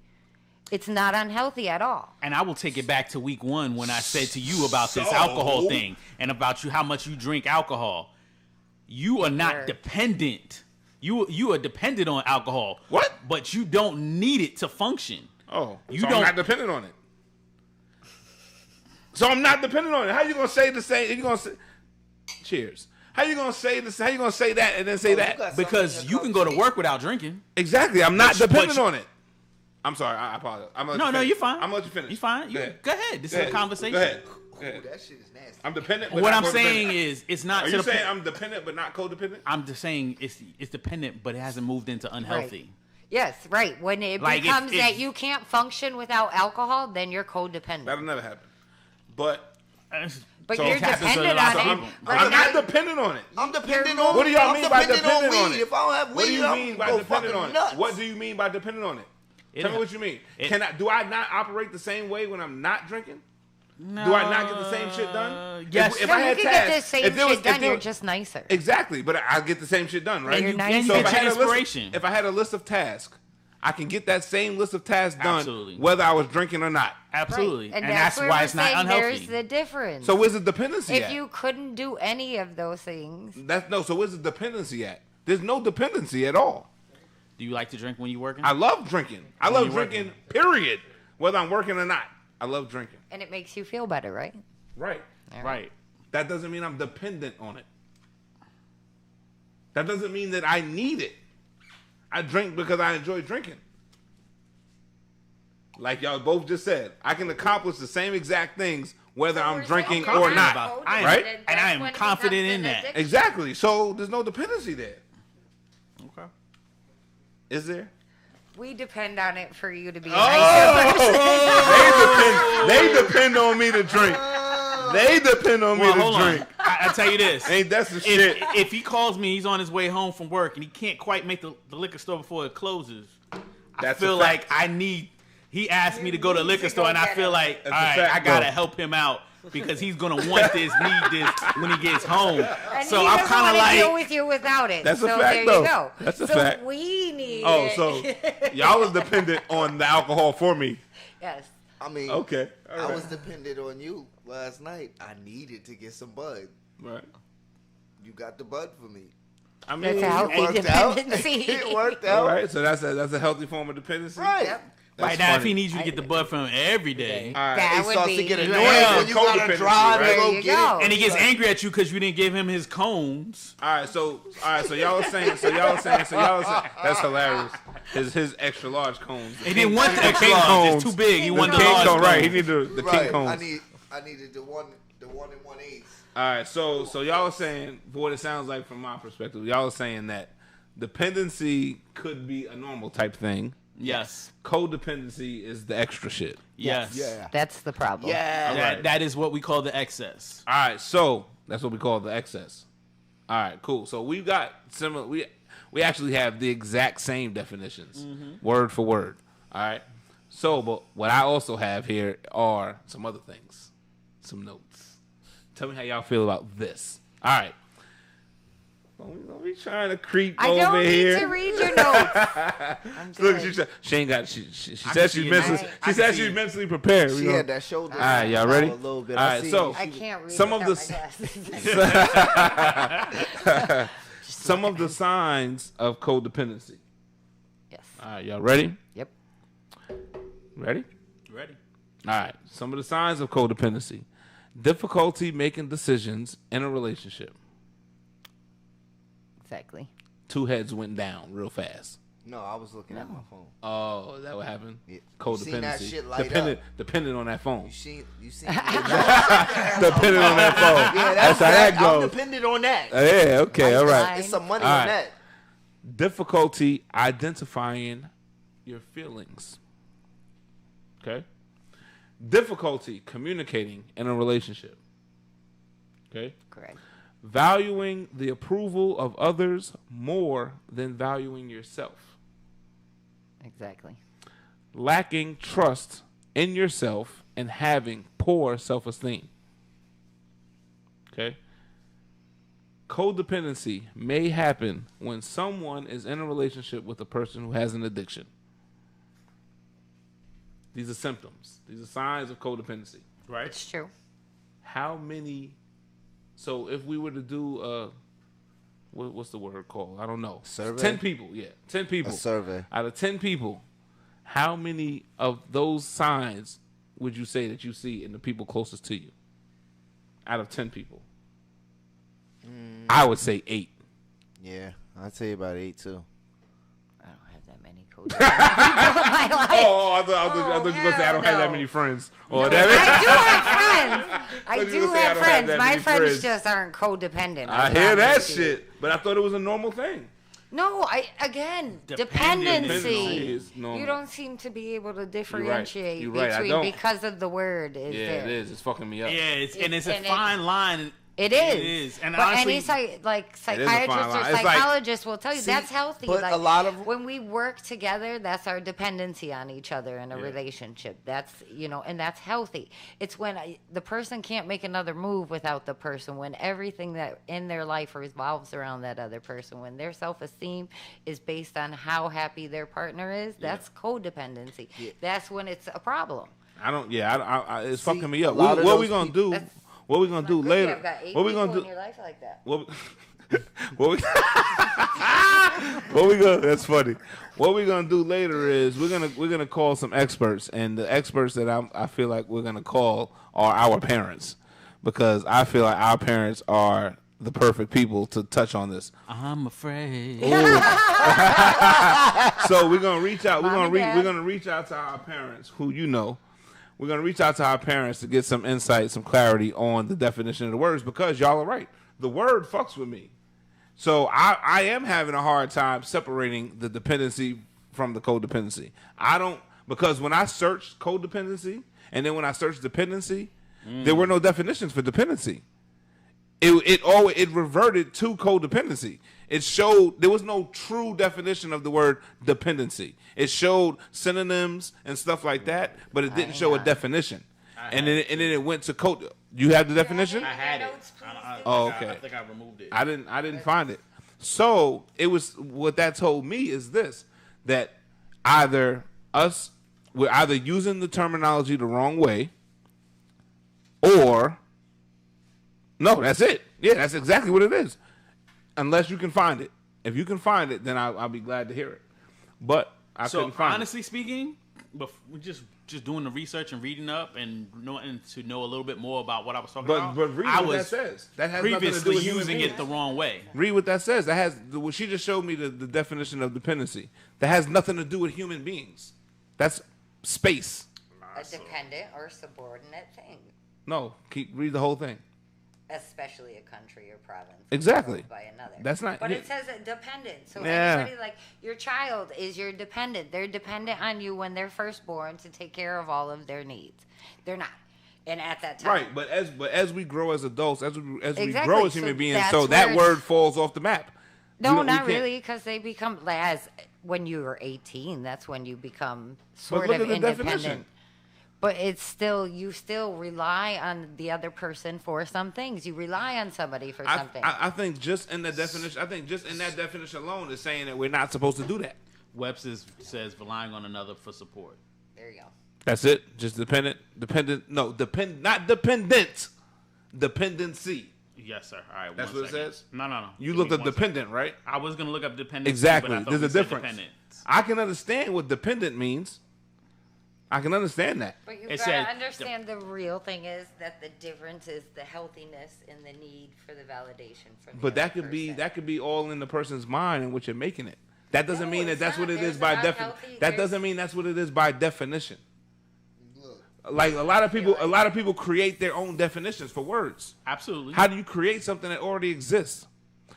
It's not unhealthy at all. And I will take it back to week 1 when I said to you about this So? alcohol thing and about you how much you drink alcohol. You are not Word. dependent. You are dependent on alcohol. What? But you don't need it to function. Oh, You so don't- I'm not dependent on it. So I'm not dependent on it. How you gonna say the same? You gonna say, cheers. How you gonna say this? How you gonna say that and then say Oh, you that? got Because something you that can go to comes- work without drinking. Exactly. I'm not But dependent you- on it. I'm sorry. I apologize. I'm No, you're fine. I'm gonna let you finish. You're fine. Go ahead. This is a conversation. Go ahead. ahead. That shit is nasty. I'm dependent. But What not I'm codependent. saying is, it's not. Are to you the saying point- I'm dependent but not codependent? I'm just saying it's dependent, but it hasn't moved into unhealthy. Yes, right. When it Like, becomes if- that you can't function without alcohol, then you're codependent. That'll never happen. But But so you're it happens to a dependent lot on of it. people. Right I'm now, not dependent on it. I'm dependent on. What do y'all I'm mean by dependent dependent on weed. it? If I don't have weed, What do you I'm mean by go dependent fucking on it? nuts. What do you mean by dependent on it? Tell me what you mean. it- Do I not operate the same way when I'm not drinking? Do I not get the same shit done? Yes. If no, I you had can get the tasks, same if there was- shit done. if there You're was- just nicer. Exactly, but I get the same shit done, right? You're nicer. And you So if get I your had a inspiration. list, if I had a list of tasks, I can get that same list of tasks done Absolutely. whether I was drinking or not. Absolutely, Right. and that's where why we're it's not saying unhealthy. There's the difference. So where's the dependency if at? you couldn't do any of those things, So where's the dependency at? There's no dependency at all. Do you like to drink when you're working? I love drinking. I When love you drinking, period. Whether I'm working or not. I love drinking. and it makes you feel better, right? Right. All Right. That doesn't mean I'm dependent on it. That doesn't mean that I need it. I drink because I enjoy drinking. Like y'all both just said, I can accomplish the same exact things whether I'm drinking I'm or confident not. about it. I am- right? and I am confident in that. Exactly. So there's no dependency there. Okay. Is there? We depend on it for you to be a Oh! They depend on me to drink. They depend on me Well, to hold drink. on. I tell you this. Ain't that some shit? If he calls me, he's on his way home from work, and he can't quite make the liquor store before it closes. That's I feel a fact. like he asked me to go to the liquor store, and I feel like, all That's a right, fact, I gotta bro. help him out because he's gonna want this, need this when he gets home. And So he I'm doesn't kind wanna of deal like, with you without it. That's a so fact, there though. you go. That's a so fact. we need Oh, it. so y'all was dependent on the alcohol for me. Yes. I mean, Okay. All I right. was dependent on you last night. I needed to get some bud. Right. You got the bud for me. I mean, That's a healthy worked out. dependency. It worked all out. right. So that's a healthy form of dependency. Right. Yep. That's right now, if funny. he needs you to get the bud from him every day, All right. That It would starts be. to get Yeah, annoying yeah, when you gotta codependency, drive right? and go There you get go. it. and he gets angry at you because you didn't give him his cones. All right. So y'all are saying. So y'all are saying. That's hilarious. His extra large cones. He didn't want the King extra large. cones. It's too big. He The wanted the king large cone, right? He cones. needed the king Right. cones. I needed the one and 1/8. All right, so y'all are saying, for what it sounds like from my perspective, y'all are saying that dependency could be a normal type thing. Yes. Codependency is the extra shit. Yes. Yeah. That's the problem. Yeah. Right. That is what we call the excess. All right, so that's what we call the excess. All right, cool. So we've got similar. We actually have the exact same definitions, word for word. All right. So, but what I also have here are some other things, some notes. Tell me how y'all feel about this. All right. Don't be trying to creep I over don't need here. to read your notes. I'm Look, good. she ain't got. She said can she's see it mentally. now. She I can said see she's it. mentally prepared. She had that shoulder. All right, y'all ready? A little bit. All right, so I can't read some of without the my glasses. some of the signs of codependency. Yes. All right, y'all ready? Yep. Ready? Ready? All right. Some of the signs of codependency: difficulty making decisions in a relationship. Exactly. Two heads went down real fast. No, I was looking at my phone. Oh, is that what happened? Yeah. You Codependency. seen that shit light Dependent on that phone. You seen? Dependent on that phone. Yeah, That's how that I'm goes. dependent on that. Yeah. Okay. All right. It's some money All on right. that. Difficulty identifying your feelings. Okay. Difficulty communicating in a relationship. Okay. Correct. Valuing the approval of others more than valuing yourself. Exactly. Lacking trust in yourself and having poor self-esteem. Okay. Codependency may happen when someone is in a relationship with a person who has an addiction. These are symptoms. These are signs of codependency. Right? It's true. How many? So if we were to do what's the word called? I don't know. Survey? 10 people. Yeah, 10 people. A survey. Out of 10 people, how many of those signs would you say that you see in the people closest to you? Out of 10 people, I would say 8. Yeah, I'd say about 8 too. I don't have that that many codependent people in my life. I thought you were going to say I don't have that many friends. Or whatever. I do have friends. I you do gonna say I have don't have friends. that My many friends friends. just aren't codependent. I hear that promise you. shit, but I thought it was a normal thing. No, Dependency dependency. is normal. You don't seem to be able to differentiate You're right, I between don't. because of the word. Is Yeah, there. it is. It's fucking me up. Yeah, it's a and fine line. It is. It is. And but honestly, any psychiatrist or line. It's like- psychologist will tell you See, that's healthy. but Like a lot of- when we work together, that's our dependency on each other in a relationship. That's and that's healthy. It's when the person can't make another move without the person. When everything that in their life revolves around that other person. When their self-esteem is based on how happy their partner is. That's codependency. Yeah. That's when it's a problem. I don't. Yeah, it's See, fucking me up. a lot of What we those gonna do? That's- What we gonna do Good, later? I've got 8 What we people gonna in do? your life like that. What we what we gonna? That's funny. What we gonna do later is we're gonna call some experts, and the experts that I feel like we're gonna call are our parents, because I feel like our parents are the perfect people to touch on this. I'm afraid. So we're gonna reach out. Mom and Dad. We're gonna reach out to our parents, who you know. We're gonna reach out to our parents to get some insight, some clarity on the definition of the words, because y'all are right. The word fucks with me. So I am having a hard time separating the dependency from the codependency. Because when I searched codependency and then when I searched dependency, there were no definitions for dependency. It reverted to codependency. It showed there was no true definition of the word dependency. It showed synonyms and stuff like that, but it didn't show a definition. And then it went to code. You have the definition? I had it. Notes, please, Oh, I okay. think I removed it. I didn't find it. So it was what that told me is this: that we're either using the terminology the wrong way, or no, that's it. Yeah, that's exactly what it is. Unless you can find it. If you can find it, then I'll be glad to hear it. But I couldn't find honestly speaking, but we're just doing the research and reading up and knowing to know a little bit more about what I was talking it. about. But read I what that was says. That has nothing to do previously with human using beings. it the wrong way. Read what that says. She just showed me the definition of dependency. That has nothing to do with human beings. That's space. A dependent or subordinate thing, No, read the whole thing. especially a country or province. Exactly. controlled by another. That's not- But yeah. it says a dependent. So Yeah. anybody like your child is your dependent. They're dependent on you when they're first born to take care of all of their needs. They're not. And at that time. Right, but as we grow as adults, as we Exactly, grow as so human beings, that's so that where word falls off the map. No, We not can't- really, because they become when you were 18. That's when you become sort look of at the independent. definition. But you still rely on the other person for some things. You rely on somebody for something. I think just in the definition, alone is saying that we're not supposed to do that. Webster says relying on another for support. there you go. That's it. Just not dependent. Dependency. Yes, sir. All right. That's one what it second. says? No. You Give looked me up 1 second. dependent, right? I was gonna look up dependent. Exactly. But I thought There's we a said difference. dependent. I can understand what dependent means. I can understand that. But you It gotta said- understand the real thing is that the difference is the healthiness and the need for the validation from the But that other could be all in the person's mind in which you're making it. That doesn't No, mean that it's that's not. what it is There's by not definition. healthy- That there's- doesn't mean that's what it is by definition. Look, Like a lot of people create their own definitions for words. Absolutely. How do you create something that already exists?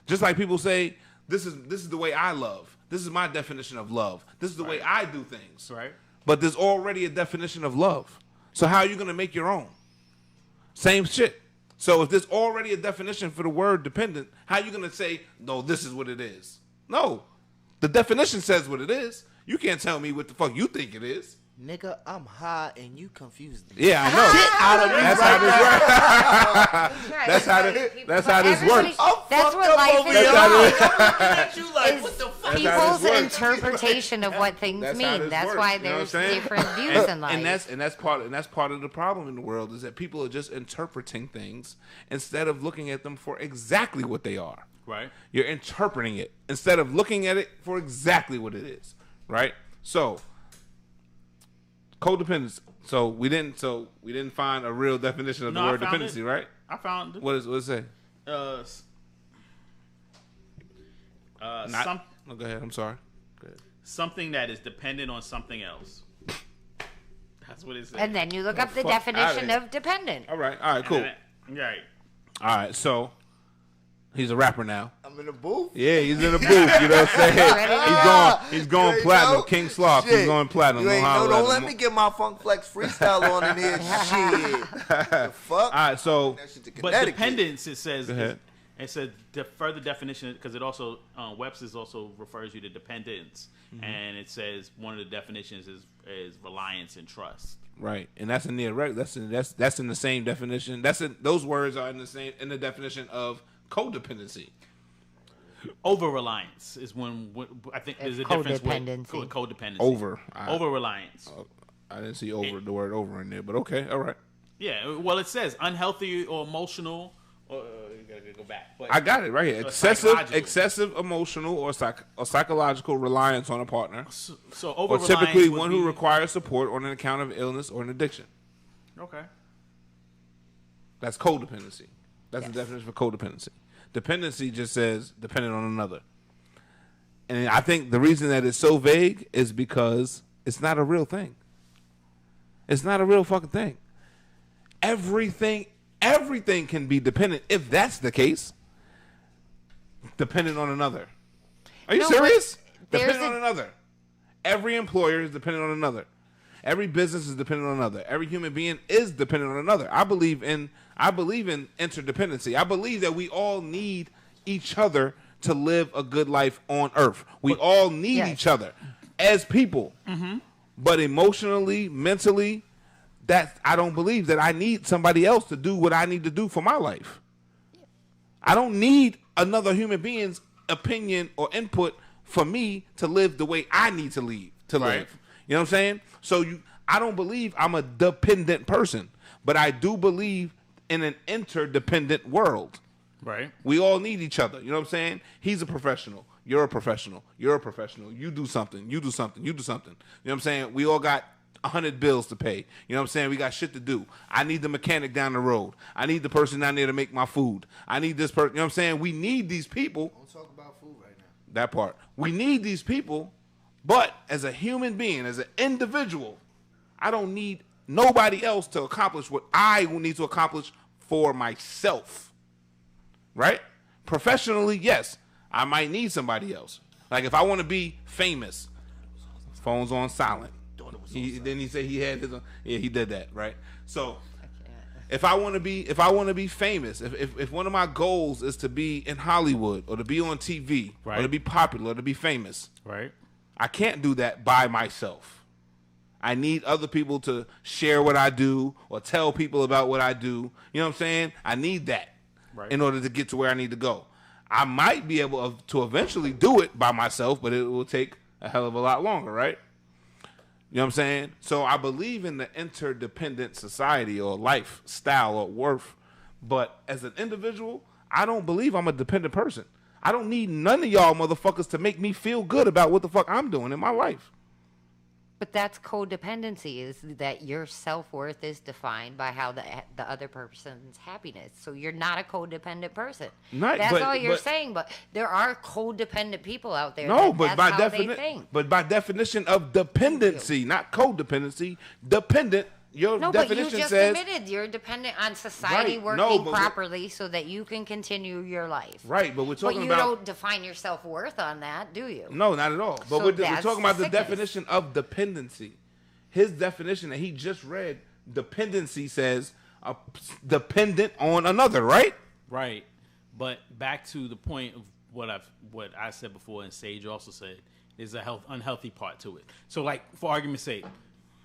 Just like people say, this is the way I love. This is my definition of love. This is the way I do things. Right. But there's already a definition of love. So how are you going to make your own? Same shit. So if there's already a definition for the word dependent, how are you going to say, no, this is what it is? No. The definition says what it is. You can't tell me what the fuck you think it is. nigga, I'm high and you confused me. Yeah, I know. Get out of me That's right how this now. works. That's how this works. I'm That's fucked what up life over is here. That's how like. I'm looking at you like, Is what the fuck? That's how people's this works. interpretation of what things That's how mean. this That's works, why you know what I'm there's saying? different views in life. And that's part of the problem in the world is that people are just interpreting things instead of looking at them for exactly what they are. Right. You're interpreting it instead of looking at it for exactly what it is. Right? So codependence. So we didn't find a real definition of No, the I word found dependency, it. right? I found it. What does it say? Uh, Not, some oh, go ahead. I'm sorry. Go ahead. something that is dependent on something else. That's what it says. And then you look up the definition of dependent. All right, cool. Right. All right, so he's a rapper now. I'm in the booth. Yeah, he's in the booth. You know what I'm saying? He's going platinum. Know? King Sloth. He's going platinum. You ain't know. Don't let me get my Funk Flex freestyle on in here. Shit. The fuck. All right, so but dependence, it says. It said the further definition, because it also Webster's also refers you to dependence, and it says one of the definitions is reliance and trust. Right, and that's in the that's in the same definition. Those words are in the definition of codependency. Over reliance is when I think there's a difference with codependency. Over reliance. I didn't see the word over in there, but okay, all right. Yeah, well, it says unhealthy or emotional. You gotta go back. But I got it right here. Excessive emotional or psychological reliance on a partner. So over or typically one who requires support on an account of illness or an addiction. Okay. That's codependency. That's the definition for codependency. Dependency just says dependent on another. And I think the reason that it's so vague is because it's not a real thing. It's not a real fucking thing. Everything can be dependent if that's the case. Dependent on another. Are you serious? Dependent on another. Every employer is dependent on another. Every business is dependent on another. Every human being is dependent on another. I believe in interdependency. I believe that we all need each other to live a good life on earth. We all need each other as people. Mm-hmm. But emotionally, mentally, I don't believe that I need somebody else to do what I need to do for my life. I don't need another human being's opinion or input for me to live the way I need to live. You know what I'm saying? So I don't believe I'm a dependent person, but I do believe in an interdependent world. Right. We all need each other. You know what I'm saying? He's a professional. You're a professional. You're a professional. You do something. You do something. You do something. You know what I'm saying? We all got 100 bills to pay. You know what I'm saying? We got shit to do. I need the mechanic down the road. I need the person down there to make my food. I need this person. You know what I'm saying? We need these people. Don't talk about food right now. That part. We need these people, but as a human being, as an individual, I don't need nobody else to accomplish what I need to accomplish for myself. Right? Professionally, yes, I might need somebody else. Like if I want to be famous, phone's on silent. Then he said he had his own, he did that, right? So if I want to be famous, if one of my goals is to be in Hollywood or to be on TV or to be popular or to be famous, right? I can't do that by myself. I need other people to share what I do or tell people about what I do. You know what I'm saying? I need that in order to get to where I need to go. I might be able to eventually do it by myself, but it will take a hell of a lot longer, right? You know what I'm saying? So I believe in the interdependent society or lifestyle or worth. But as an individual, I don't believe I'm a dependent person. I don't need none of y'all motherfuckers to make me feel good about what the fuck I'm doing in my life. But that's codependency, is that your self-worth is defined by how the other person's happiness. So you're not a codependent person. That's all you're saying, but there are codependent people out there. No, but by definition of dependency, not codependency, dependent. Your definition but you just says admitted you're dependent on society working properly so that you can continue your life. Right, but we're talking about. But you don't define your self-worth on that, do you? No, not at all. But so we're talking about the sickness. definition of dependency. His definition that he just read, dependency says dependent on another, right? Right. But back to the point of what I said before, and Sage also said, is a unhealthy part to it. So, like, for argument's sake,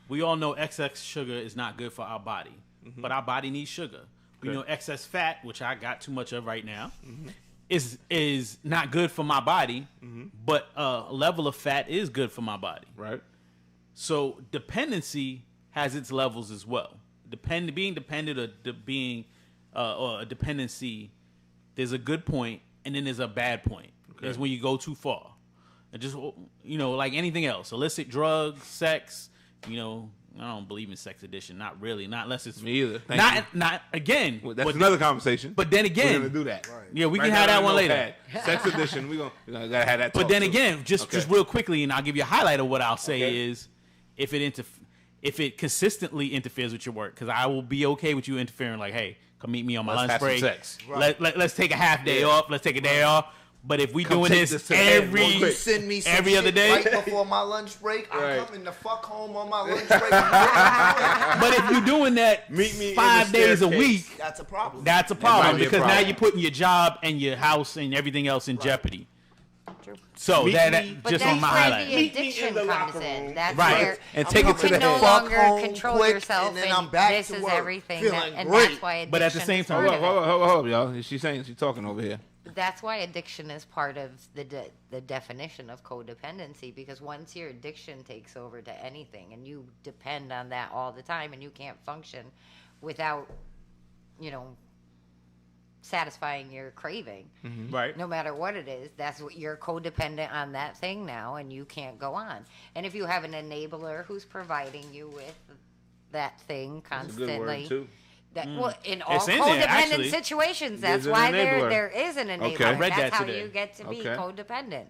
we all know excess sugar is not good for our body, but our body needs sugar. We know excess fat, which I got too much of right now, is not good for my body, but a level of fat is good for my body. Right. So dependency has its levels as well. Being dependent or a dependency, there's a good point, and then there's a bad point. Okay. That's when you go too far. And just, like anything else, illicit drugs, sex, you know, I don't believe in sex addiction. Not really. Not unless it's Me either. Not again. Well, that's another conversation. But then again, we're gonna do that. Right. Yeah, we can have that one later. Sex addiction. We gotta have that. But then too. again, just real quickly, and I'll give you a highlight of what I'll say is, if it consistently interferes with your work, because I will be okay with you interfering. Like, hey, come meet me on my lunch break. Sex. Right. Let's take a half day off. Let's take a day off. But if we doing this you send me some every other day, right before my lunch break, I'm coming the fuck home on my lunch break. But if you're doing that meet me 5 days a week, that's a problem. That's a problem because now you're putting your job and your house and everything else in jeopardy. So that just on my highlight. The addiction comes in. That's right. where And take it to the you can no head. longer control yourself, and then I'm back this to is work, everything. feeling And great. that's why addiction But at the same is time, part of it. Hold up, y'all. She's talking over here. That's why addiction is part of the definition of codependency, because once your addiction takes over to anything and you depend on that all the time and you can't function without, you know, satisfying your craving, Right. no matter what it is, that's what you're codependent on that thing now and you can't go on. And if you have an enabler who's providing you with that thing constantly, That's a good word too. well, in all It's in there, codependent actually. situations, that's There's an why enabler. there is an enabler. Okay. I read That's that how today. you get to be Okay. codependent.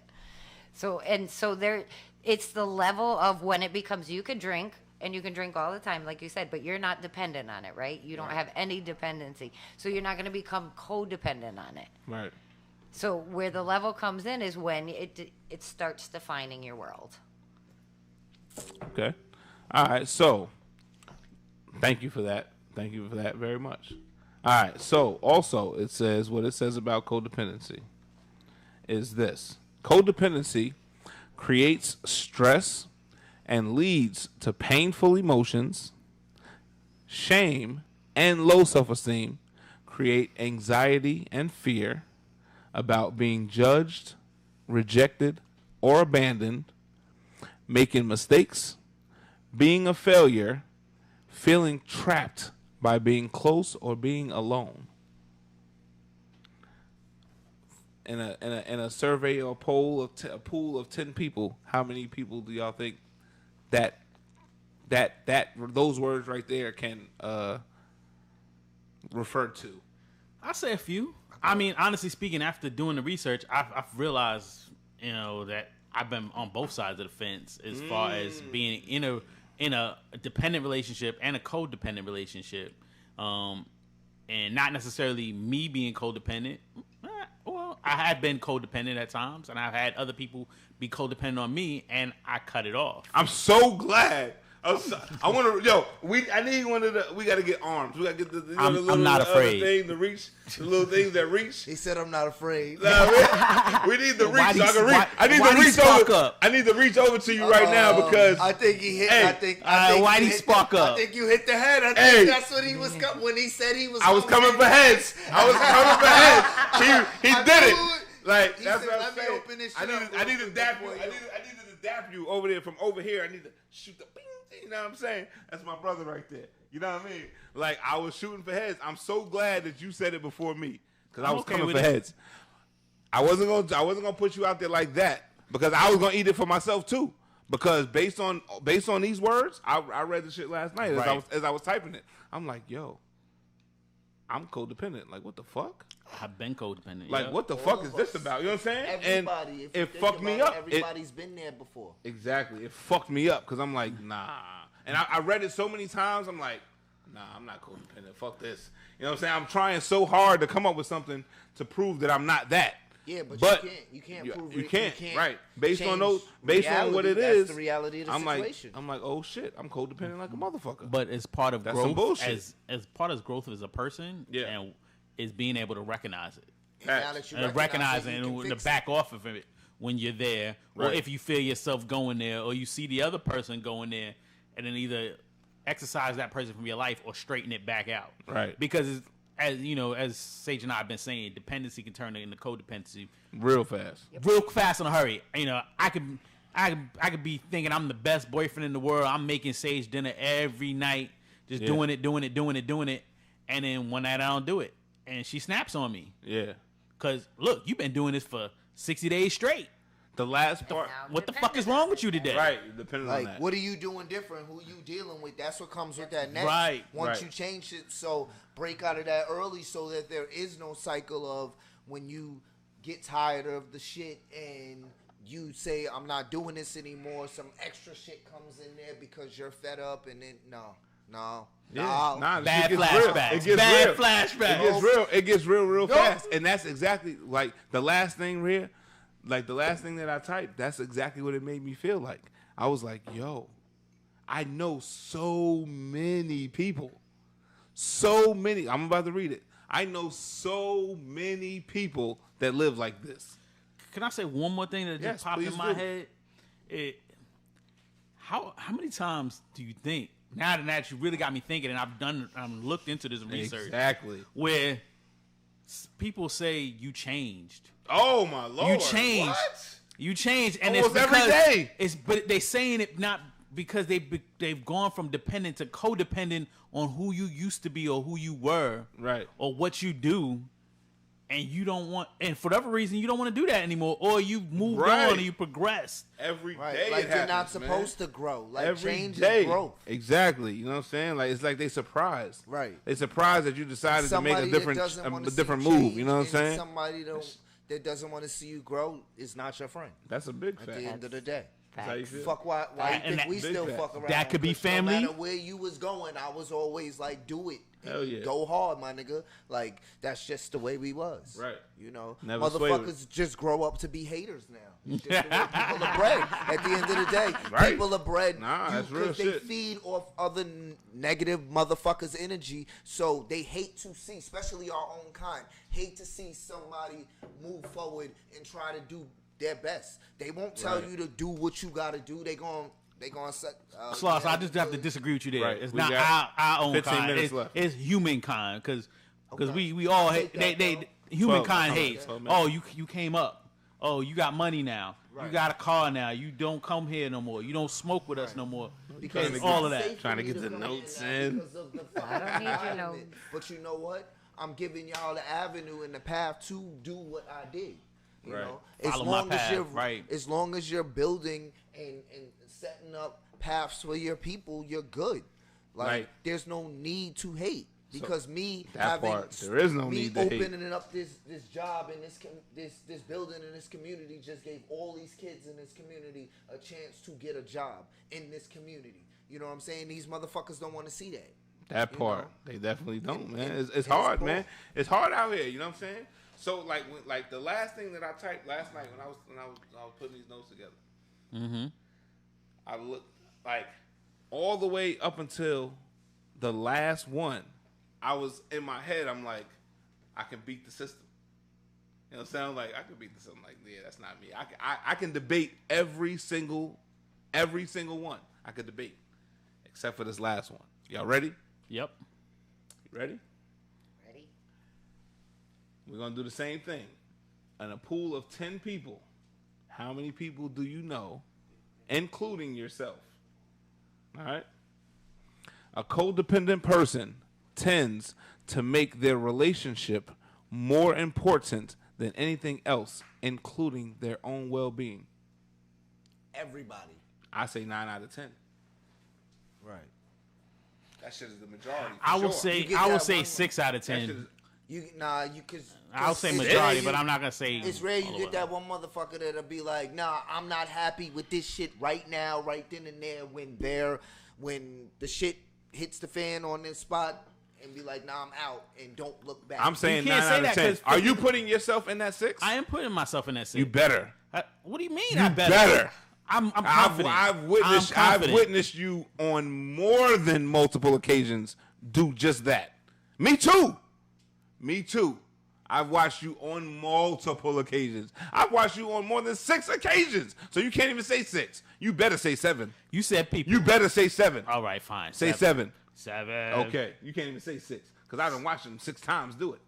So there, it's the level of when it becomes you can drink and you can drink all the time, like you said, but you're not dependent on it, right? You don't have any dependency, so you're not going to become codependent on it. Right. So where the level comes in is when it starts defining your world. Okay. All right. So, thank you for that. Thank you for that very much. All right. So, also, it says what it says about codependency is this: codependency creates stress and leads to painful emotions, shame, and low self-esteem. Create anxiety and fear about being judged, rejected, or abandoned, making mistakes, being a failure, feeling trapped by being close or being alone. In a survey or poll of a pool of 10 people, how many people do y'all think that those words right there can refer to? I say a few. I mean, honestly speaking, after doing the research, I've realized, you know, that I've been on both sides of the fence as far as being in a dependent relationship and a codependent relationship, and not necessarily me being codependent. Well, I have been codependent at times, and I've had other people be codependent on me, and I cut it off. I'm so glad. I want to, I need one of the, we got to get arms. We got to get the little, I'm not afraid. Thing to reach, the little things that reach. He said, "I'm not afraid." We need the reach. So I can reach. I need to reach over. I need to reach over to you right now because I think he hit. Hey, I think Whitey spark up. I think you hit the head. I think Hey. that's what he was when he said he was. I was coming for heads. I was coming for heads. He did it. Like that's said, what I'm "Let me saying. open this I shit up need to real dap quick you. for I you." needed to dap you over there from over here. I need to shoot the bing. You know what I'm saying? That's my brother right there. You know what I mean? Like I was shooting for heads. I'm so glad that you said it before me because I was okay coming with for it. heads. I wasn't gonna put you out there like that because I was gonna eat it for myself too. Because based on these words, I read the shit last night as I was typing it. I'm like, yo, I'm codependent. Like, what the fuck? I've been codependent. Like, what the fuck is this about? You know what I'm saying? Everybody, and if you it think fucked me about up. it, everybody's been there before. Exactly. It fucked me up because I'm like, nah. And I read it so many times, I'm like, nah, I'm not codependent. Fuck this. You know what I'm saying? I'm trying so hard to come up with something to prove that I'm not that. Yeah, but you can't prove it. You can't, right. Based on change what it reality. is, That's the reality of the situation. I'm like, oh shit, I'm codependent like a motherfucker. But as part of That's some growth, bullshit. as part of growth as a person, Yeah. and is being able to recognize it. Now that you And recognize recognizing it, you and can to fix back off of it when you're there, or Right. if you feel yourself going there, or you see the other person going there, and then either exercise that person from your life or straighten it back out. Right. Because as you know, as Sage and I have been saying, dependency can turn into codependency Real fast. real fast in a hurry. You know, I could be thinking I'm the best boyfriend in the world. I'm making Sage dinner every night, just Yeah. doing it, and then one night I don't do it, and she snaps on me. Yeah. Cause look, you've been doing this for 60 days straight. The last part. Now What the dependent fuck is wrong on with you it. today? Right, depending on Like, that. what are you doing different? Who you dealing with? That's what comes with that next. Right. Once Right. you change it, so break out of that early so that there is no cycle of when you get tired of the shit and you say, I'm not doing this anymore. Some extra shit comes in there because you're fed up and then, no. Nah, Bad it gets real. flashbacks. It gets Bad real. flashbacks. It gets real. It gets real Nope. fast. And that's exactly like the last thing here. Like the last thing that I typed, that's exactly what it made me feel like. I was like, yo, I know so many people. So many. I'm about to read it. I know so many people that live like this. Can I say one more thing that Yes, just popped please in my do. head? How many times do you think, now that you really got me thinking, and I'm looked into this research, Exactly. where people say you changed. Oh my Lord. You changed. What? You changed, and Almost it's every because day. but they saying it not because they've gone from dependent to codependent on who you used to be or who you were, Right. or what you do, and you don't want, and for whatever reason you don't want to do that anymore, or you moved Right. on and you progressed. Every day. Right. Like it you're not happens, supposed man. to grow. Like Every change day. is growth. Exactly. You know what I'm saying? Like it's like they surprised. Right. They surprised that you decided to make Somebody a that different doesn't wanna see different you move. change You know what I'm and saying? Somebody that doesn't want to see you grow is not your friend That's a big at fact. the end of the day. That's how you Facts. feel. Fuck why And you think that- we big still fact. fuck around? That could be 'Cause family. No matter where you was going, I was always like, do it. Hell yeah. Go hard, my nigga. Like, that's just the way we was. Right. You know? Never sway with Motherfuckers just grow up to be haters now. It's just the way people are bred. At the end of the day, Right. people are bred Nah, that's real because they shit. feed off other negative motherfuckers' energy. So they hate to see, especially our own kind, hate to see somebody move forward and try to do their best. They won't tell Right. you to do what you got to do. They gonna set. Sloss, I just have to disagree with you there. Right. It's We not got our own 15 kind. minutes It's, left. it's humankind because Okay. we all I hate. take that, They humankind 12 hates. 12 minutes. Oh, you came up. Oh, you got money now. You Right. got a car now. You don't come here no more. You don't smoke with us no more. Because It's it's all not of that. safe for Trying to me get the come notes now in. because of the I don't need your environment. notes. But you know what? I'm giving y'all the avenue and the path to do what I did. You Right. know, Follow my path, right. as long as you're building and setting up paths for your people, you're good. Like Right. there's no need to hate. Because me that having part, there is no me need to hate. opening up this job in this building in this community just gave all these kids in this community a chance to get a job in this community. You know what I'm saying? These motherfuckers don't want to see that. That You part, know? they definitely don't, And- man. and It's it's hard, cool. man. It's hard out here. You know what I'm saying? So like the last thing that I typed last night when I was putting these notes together, I looked like all the way up until the last one. I was in my head. I'm like, I can beat the system. You know what I'm saying? Like I can beat the system. Like yeah, that's not me. I can debate every single one. I could debate, except for this last one. Y'all ready? Yep. You ready? Ready? We're going to do the same thing. In a pool of 10 people, how many people do you know, including yourself? All right? A codependent person tends to make their relationship more important than anything else, including their own well-being. Everybody. I say 9 out of 10. Right. That shit is the majority. for I will sure. say You get I will that say one- 6 out of That shit 10. is- You cause I'll say it's majority, rare but you- I'm not gonna say. It's rare you all get of that one motherfucker that'll be like, nah, I'm not happy with this shit right now, right then and there when the shit hits the fan on this spot and be like, nah, I'm out and don't look back. I'm saying You 9 can't say out of that 10. 'cause Are you putting yourself in that 6? I am putting myself in that. You better. What do you mean? You I better. better. I'm confident. I've I'm witnessed confident. you on more than multiple occasions do just that. Me too. I've watched you on multiple occasions. I've watched you on more than 6 occasions. So you can't even say 6. You better say 7. You said people. You better say 7. All right, fine. Say 7. 7. Okay. You can't even say 6 because I done watched them 6 times do it.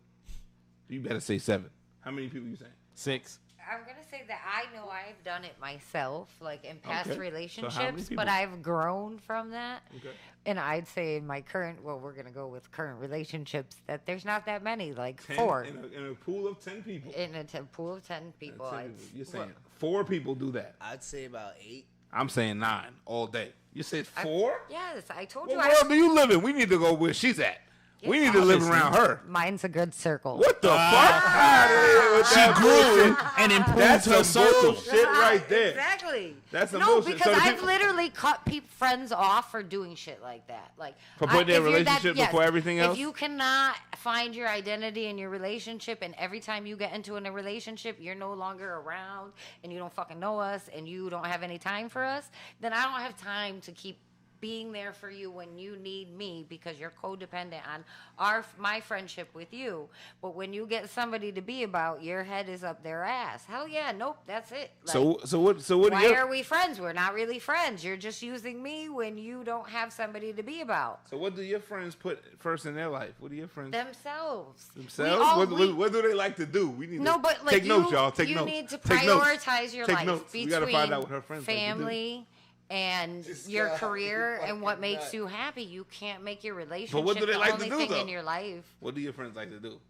You better say 7. How many people you saying? 6. I'm gonna say that I know I've done it myself, like in past Okay. So how many relationships, people? but I've grown from that. Okay. And I'd say in my current, well, we're gonna go with current relationships, that there's not that many, like 10 4 in a pool of 10 people. in a pool of 10 people. 10 I'd, people. You're saying 4 people do that. I'd say about 8. I'm saying 9 all day. You said 4? Yes, I told What you. world do you live in? We need to go where she's at. We need to live around her. Mine's a good circle. What the fuck? Outta here with She that grew bullshit. and improved That's her some circle. bullshit right there. Exactly. That's some no, bullshit. because So the I've people- literally cut friends off for doing shit like that. Like For putting their if you're relationship before everything else? If you cannot find your identity in your relationship, and every time you get into a relationship, you're no longer around, and you don't fucking know us, and you don't have any time for us, then I don't have time to keep being there for you when you need me, because you're codependent on my friendship with you. But when you get somebody to be about, your head is up their ass. Hell yeah, nope, that's it. Like, So what why do you are we friends? We're not really friends. You're just using me when you don't have somebody to be about. So what do your friends put first in their life? What do your friends Themselves. themselves? What do they like to do? We need No, to but like take notes, y'all. Take you notes. need to Take notes. prioritize your Take life notes. We between gotta find out what her friends like to do. family and This your guy, career you and what fucking makes nut. you happy. You can't make your relationship But what do they the like to only do, thing though? in your life. What do your friends like to do?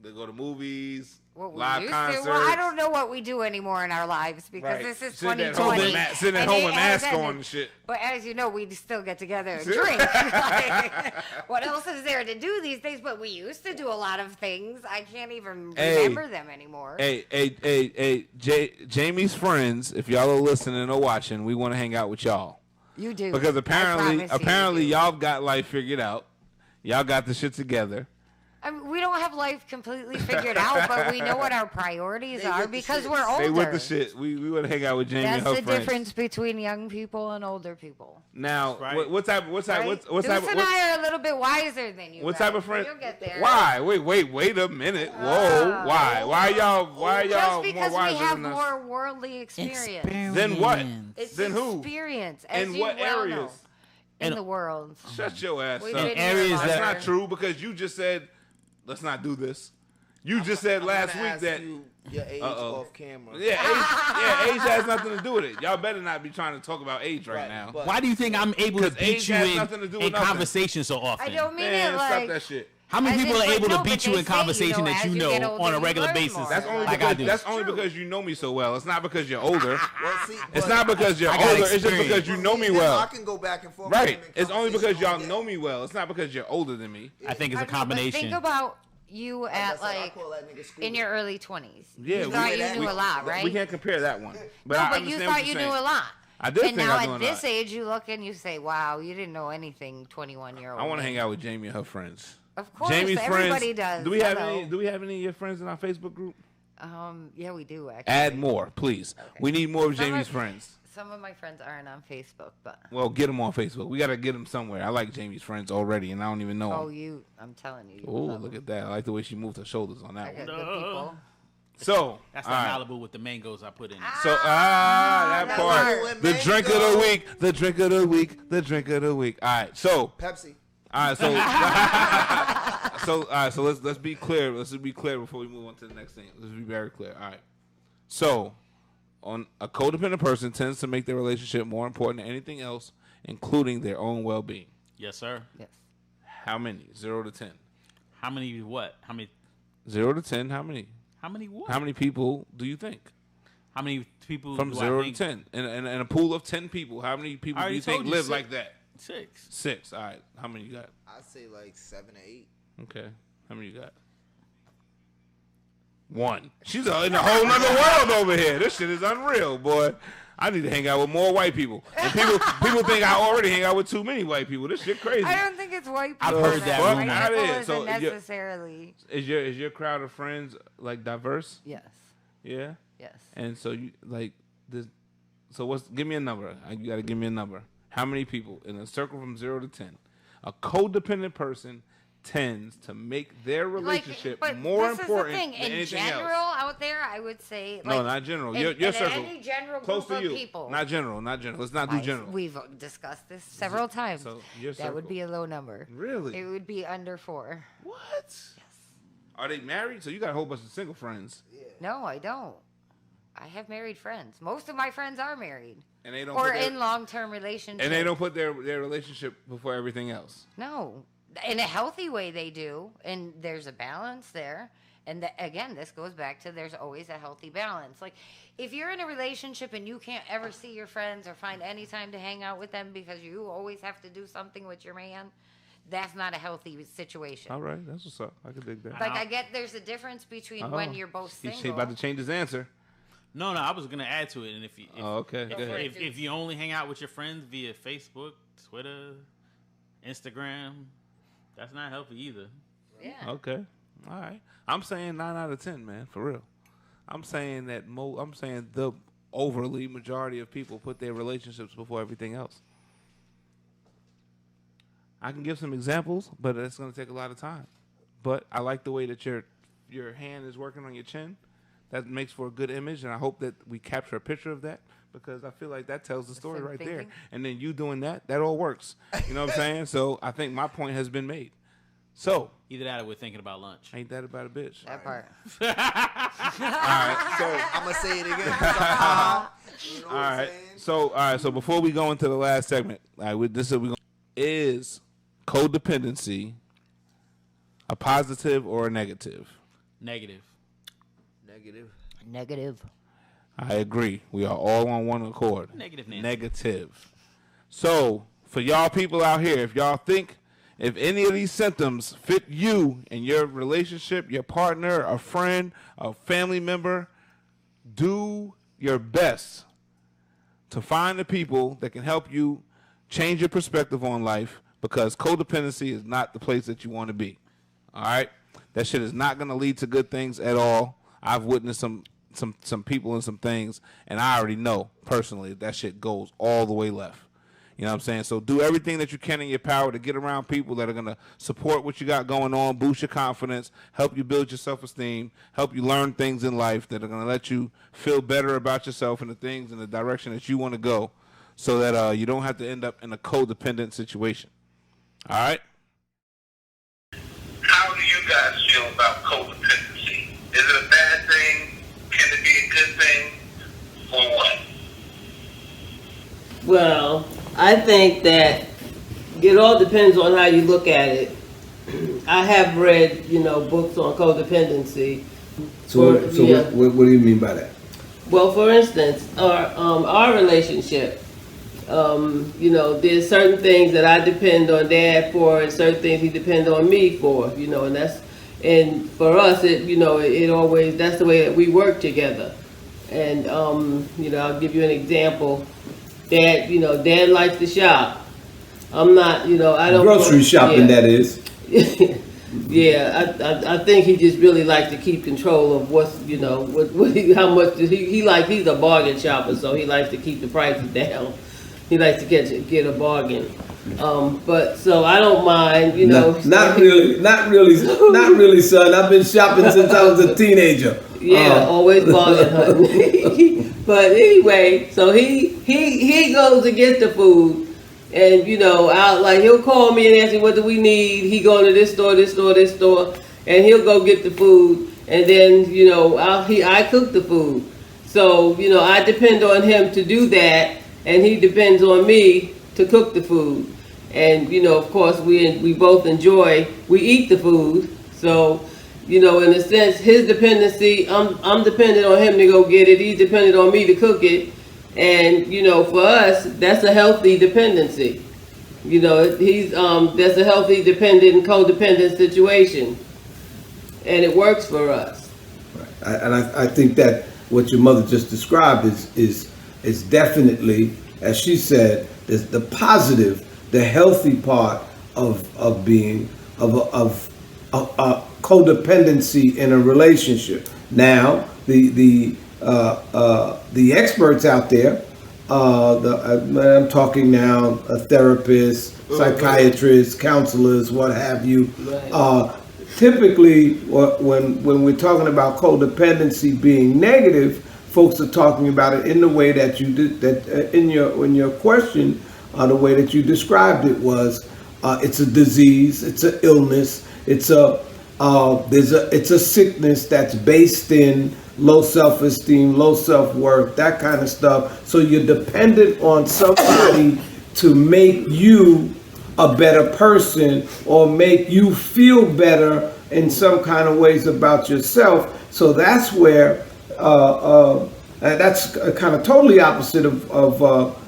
They go to movies, What we live used concerts. to. Well, I don't know what we do anymore in our lives because Right. this is Sitting at 2020. home with sitting at and home it with has masks ended. on and shit. But as you know, we still get together and drink. Like, what else is there to do these days? But we used to do a lot of things. I can't even remember them anymore. Hey, Jamie's friends, if y'all are listening or watching, we want to hang out with y'all. You do. Because I apparently promise you do. y'all got life figured out. Y'all got the shit together. I mean, we don't have life completely figured out, but we know what our priorities They are with the because shit. we're older. They with the shit. We want to hang out with Jamie That's and her the friends. difference between young people and older people. Now, Right. what type Right? type Deuce and I are a little bit wiser than you. what type guys, of friend? but You'll get there. Why? Wait a minute. Whoa, why? Why y'all Just more because we wiser have than us? more worldly experience. Then what? It's Then who? experience. As In you what well areas? know. In In- the world. Shut your ass We've up. been areas here That's that- longer. not true because you just said, let's not do this. You just said I'm last gonna week ask that you your age Uh-oh. off camera. age has nothing to do with it. Y'all better not be trying to talk about age right, Right, now. but- Why do you think I'm able to 'Cause age beat you has nothing to do with in nothing. conversation so often? I don't mean Man, it stop like. that shit. How many As people in, are able no, to beat but you they in say, conversation as that you you know get older, on a you regular learn basis? more. That's only like I because do. that's only because you know me so well. It's not because you're older. Well, see, It's but- not because you're I got older. It's just experience. because you know me Now, I well. can go back and forth. Right. with him in It's only because conversation y'all all day. know me well. It's not because you're older than me. I think it's a I know, but combination. think about you Like I at said, I like call that nigga Scooby. in your early 20s. Yeah, you we- thought we- you knew a lot, right? We can't compare that one. But no, I but you understand thought what you you're knew saying. a lot. I did And think now I knew at a this lot. age, you look and you say, "Wow, you didn't know anything." 21-year-old. I want to hang out with Jamie and her friends. Of course, Jamie's everybody friends. does. Do we have Hello. any? Do we have any of your friends in our Facebook group? Yeah, we do actually. Add more, please. We need more of Some Jamie's of- friends. Some of my friends aren't on Facebook, but Well, get them on Facebook. We gotta get them somewhere. I like Jamie's friends already, and I don't even know oh, them. I'm telling you. Oh, look at that! I like the way she moved her shoulders on I that got one. good people. So, That's all the right. Malibu with the mangoes I put in it. So that that part. part. The drink of the week. The drink of the week. The drink of the week. All right. So, Pepsi. all right. So let's be clear. Let's be clear before we move on to the next thing. Let's be very clear. All right. So, on a codependent person tends to make their relationship more important than anything else, including their own well-being. Yes, sir. Yes. How many? 0 to 10. How many what? 0 to 10. How many? How many what? How many people do you think? How many people From do 0 I to think? 10. In a pool of 10 people, how many people I do you already think told you, live 6. like that? 6. 6. All right. How many you got? I'd say like 7 or 8. Okay. How many you got? 1. She's in a whole nother world over here. This shit is unreal, boy. I need to hang out with more white people. And people think I already hang out with too many white people. This shit crazy. I don't think it's white people. I've heard that White rumor. How people it is. isn't So if you're- necessarily. Is your crowd of friends like diverse? Yes. Yeah. Yes. And so you like this. So give me a number? You got to give me a number. How many people in a circle from 0 to 10? A codependent person tends to make their relationship but more this important is the thing. than In anything general, else. out there, I would say. No, like, not general. in- Your in circle. any general Close group to you. of people. Not general. Let's not do general. We've discussed this several times. So your that would circle. be a low number. Really? It would be under 4. What? Yes. Are they married? So you got a whole bunch of single friends, No, I don't. I have married friends. Most of my friends are married and they don't or put their, in long-term relationships. and they don't put their relationship before everything else. No, in a healthy way they do, and there's a balance there. And again, this goes back to there's always a healthy balance. Like, if you're in a relationship and you can't ever see your friends or find any time to hang out with them because you always have to do something with your man, that's not a healthy situation. All right, that's what's up. I can dig that. Like, I get there's a difference between when you're both single. He's about to change his answer. No, I was gonna add to it, and if okay, go ahead. If you only hang out with your friends via Facebook, Twitter, Instagram, that's not healthy either. Yeah. Okay. All right. I'm saying 9 out of 10, man, for real. I'm saying that I'm saying the overly majority of people put their relationships before everything else. I can give some examples, but it's going to take a lot of time. But I like the way that your hand is working on your chin. That makes for a good image, and I hope that we capture a picture of that, because I feel like that tells the story right there. And then you doing that all works. You know what I'm saying? So I think my point has been made. So either that or we're thinking about lunch. Ain't that about a bitch? That part. All right. So I'm gonna say it again. You know all right. So before we go into the last segment, is codependency a positive or a negative? Negative. I agree. We are all on one accord. Negative, Nancy. Negative. So for y'all people out here, if y'all think if any of these symptoms fit you in your relationship, your partner, a friend, a family member, do your best to find the people that can help you change your perspective on life, because codependency is not the place that you want to be. All right? That shit is not going to lead to good things at all. I've witnessed some people and some things, and I already know personally that shit goes all the way left. You know what I'm saying? So do everything that you can in your power to get around people that are going to support what you got going on, boost your confidence, help you build your self-esteem, help you learn things in life that are going to let you feel better about yourself and the things in the direction that you want to go, so that you don't have to end up in a codependent situation. All right? How do you guys feel about codependency? Is it a bad thing? Can it be a good thing? Or what? Well, I think that it all depends on how you look at it. I have read, books on codependency. So what do you mean by that? Well, for instance, our relationship, there's certain things that I depend on Dad for, and certain things he depends on me for, and for us, it always, that's the way that we work together. And, I'll give you an example. Dad likes to shop. I'm not, I don't. Grocery shopping, that is. Yeah, I think he just really likes to keep control of what's, how much he's a bargain shopper, so he likes to keep the prices down. He likes to get a bargain. But so I don't mind, Not really, son. I've been shopping since I was a teenager. Yeah, always bargain hunting. But anyway, so he goes to get the food, and he'll call me and ask me what do we need. He go to this store, and he'll go get the food, and then I cook the food. So I depend on him to do that, and he depends on me to cook the food. And of course we both we eat the food. So in a sense, his dependency, I'm dependent on him to go get it. He's dependent on me to cook it. And, for us, that's a healthy dependency. That's a healthy dependent and codependent situation. And it works for us. Right. And I think that what your mother just described is definitely, as she said, is the positive, the healthy part of being, of codependency in a relationship. Now, the experts out there, I'm talking now, a therapist, psychiatrists, counselors, what have you. Typically, when we're talking about codependency being negative, folks are talking about it in the way that you did, that in your question, the way that you described it was, it's a disease, it's an illness, it's a sickness that's based in low self-esteem, low self-worth, that kind of stuff. So you're dependent on somebody to make you a better person or make you feel better in some kind of ways about yourself. So that's where and that's kind of totally opposite of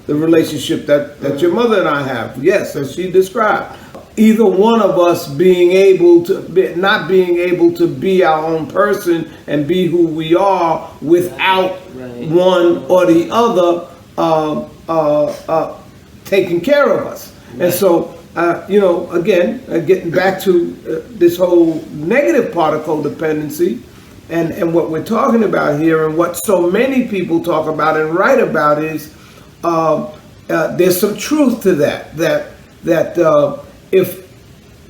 the relationship that your mother and I have. Yes, as she described. Either one of us being able to not being able to be our own person and be who we are without one or the other taking care of us. And so, again, getting back to this whole negative part of codependency, and what we're talking about here, and what so many people talk about and write about is there's some truth to that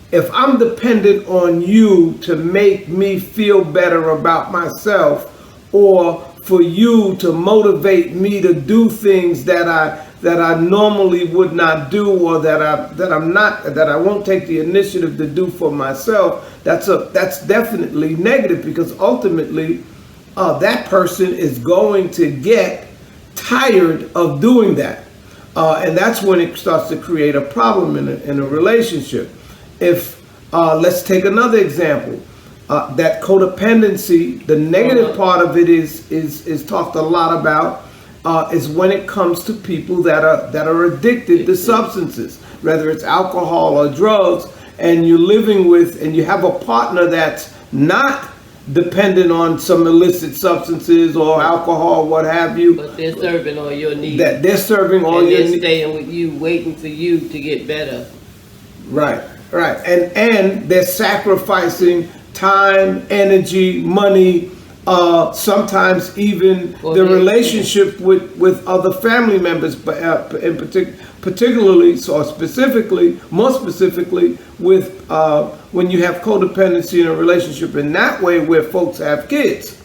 if I'm dependent on you to make me feel better about myself, or for you to motivate me to do things that I normally would not do, or that I won't take the initiative to do for myself, that's definitely negative, because ultimately that person is going to get tired of doing that, and that's when it starts to create a problem in a relationship. If let's take another example, that codependency, the negative part of it is talked a lot about, is when it comes to people that are addicted to substances, whether it's alcohol or drugs, and you're living with, and you have a partner that's not dependent on some illicit substances or alcohol, what have you. But they're serving all your needs. That they're serving all your needs. And they're staying with you, waiting for you to get better. Right. And they're sacrificing time, energy, money, sometimes even the relationship with other family members, but more specifically with when you have codependency in a relationship in that way, where folks have kids,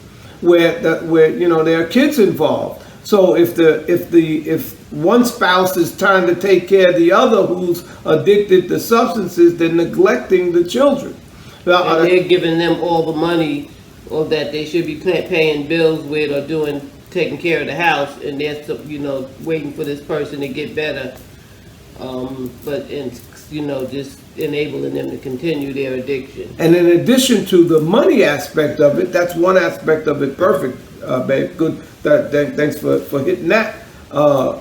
where there are kids involved. So if one spouse is trying to take care of the other who's addicted to substances, they're neglecting the children. And they're giving them all the money, or that they should be paying bills with, or taking care of the house, and they're waiting for this person to get better, just enabling them to continue their addiction. And in addition to the money aspect of it, that's one aspect of it. Perfect, babe. Good. Thanks for hitting that.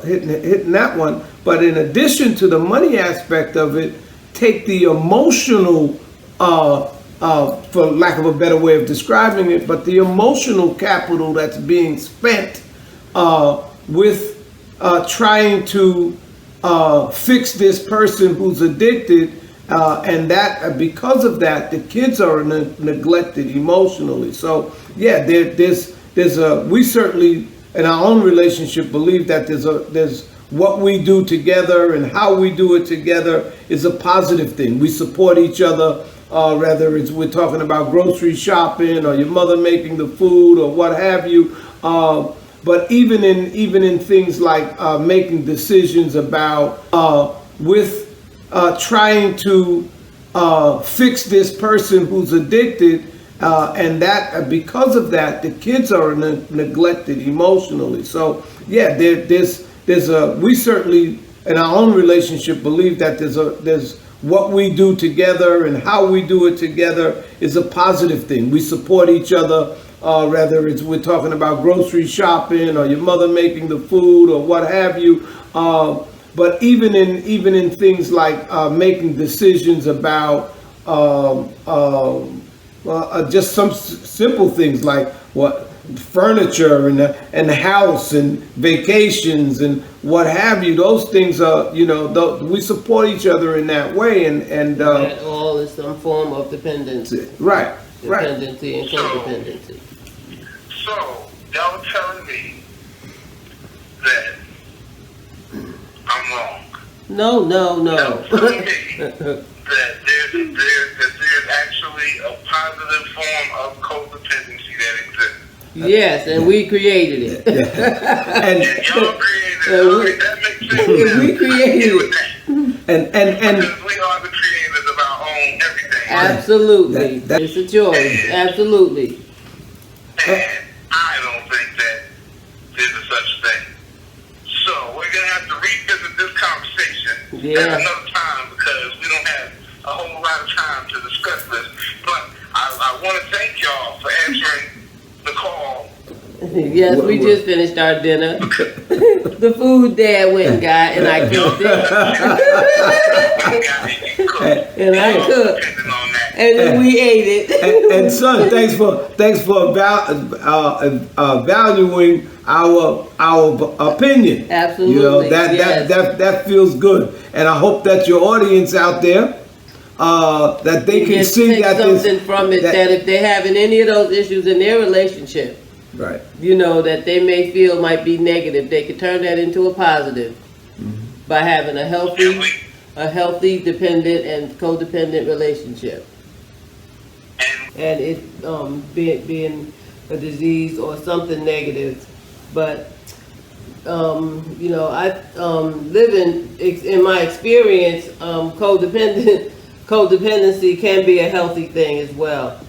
Hitting that one. But in addition to the money aspect of it, take the emotional, for lack of a better way of describing it, but the emotional capital that's being spent with trying to fix this person who's addicted, and that because of that, the kids are neglected emotionally. So yeah, we certainly in our own relationship believe that there's what we do together and how we do it together is a positive thing. We support each other, whether we're talking about grocery shopping or your mother making the food or what have you. But even in things like making decisions about trying to fix this person who's addicted, and that because of that, the kids are neglected emotionally. So yeah, we certainly in our own relationship believe that there's what we do together and how we do it together is a positive thing. We support each other, whether we're talking about grocery shopping or your mother making the food or what have you. But even in things like making decisions about just some simple things like furniture and the house and vacations and what have you, those things are, we support each other in that way, and that all is some form of dependency. Right. Dependency and codependency. So y'all are telling me that I'm wrong. No. Y'all telling me that there's actually a positive form of codependency that exists. Yes, and we created it. and y'all created it. That makes sense. We created it. And because we are the creators of our own everything. Absolutely. It's a choice. Absolutely. And I don't think that there's a such thing. So we're going to have to revisit this conversation at another time, because we don't have a whole lot of time to discuss this. But I I want to thank y'all for answering the call. Yes, we just finished our dinner. The food Dad went and got, and I cooked it. And I cooked, and then we ate it. And son, thanks for valuing our opinion. Absolutely, You know yes. that feels good, and I hope that your audience out there that they can see take that something from it, that if they're having any of those issues in their relationship, right, you know, that they may feel might be negative, they could turn that into a positive by having a healthy dependent and codependent relationship. And it being a disease or something negative. But you know, I living in my experience, codependency can be a healthy thing as well.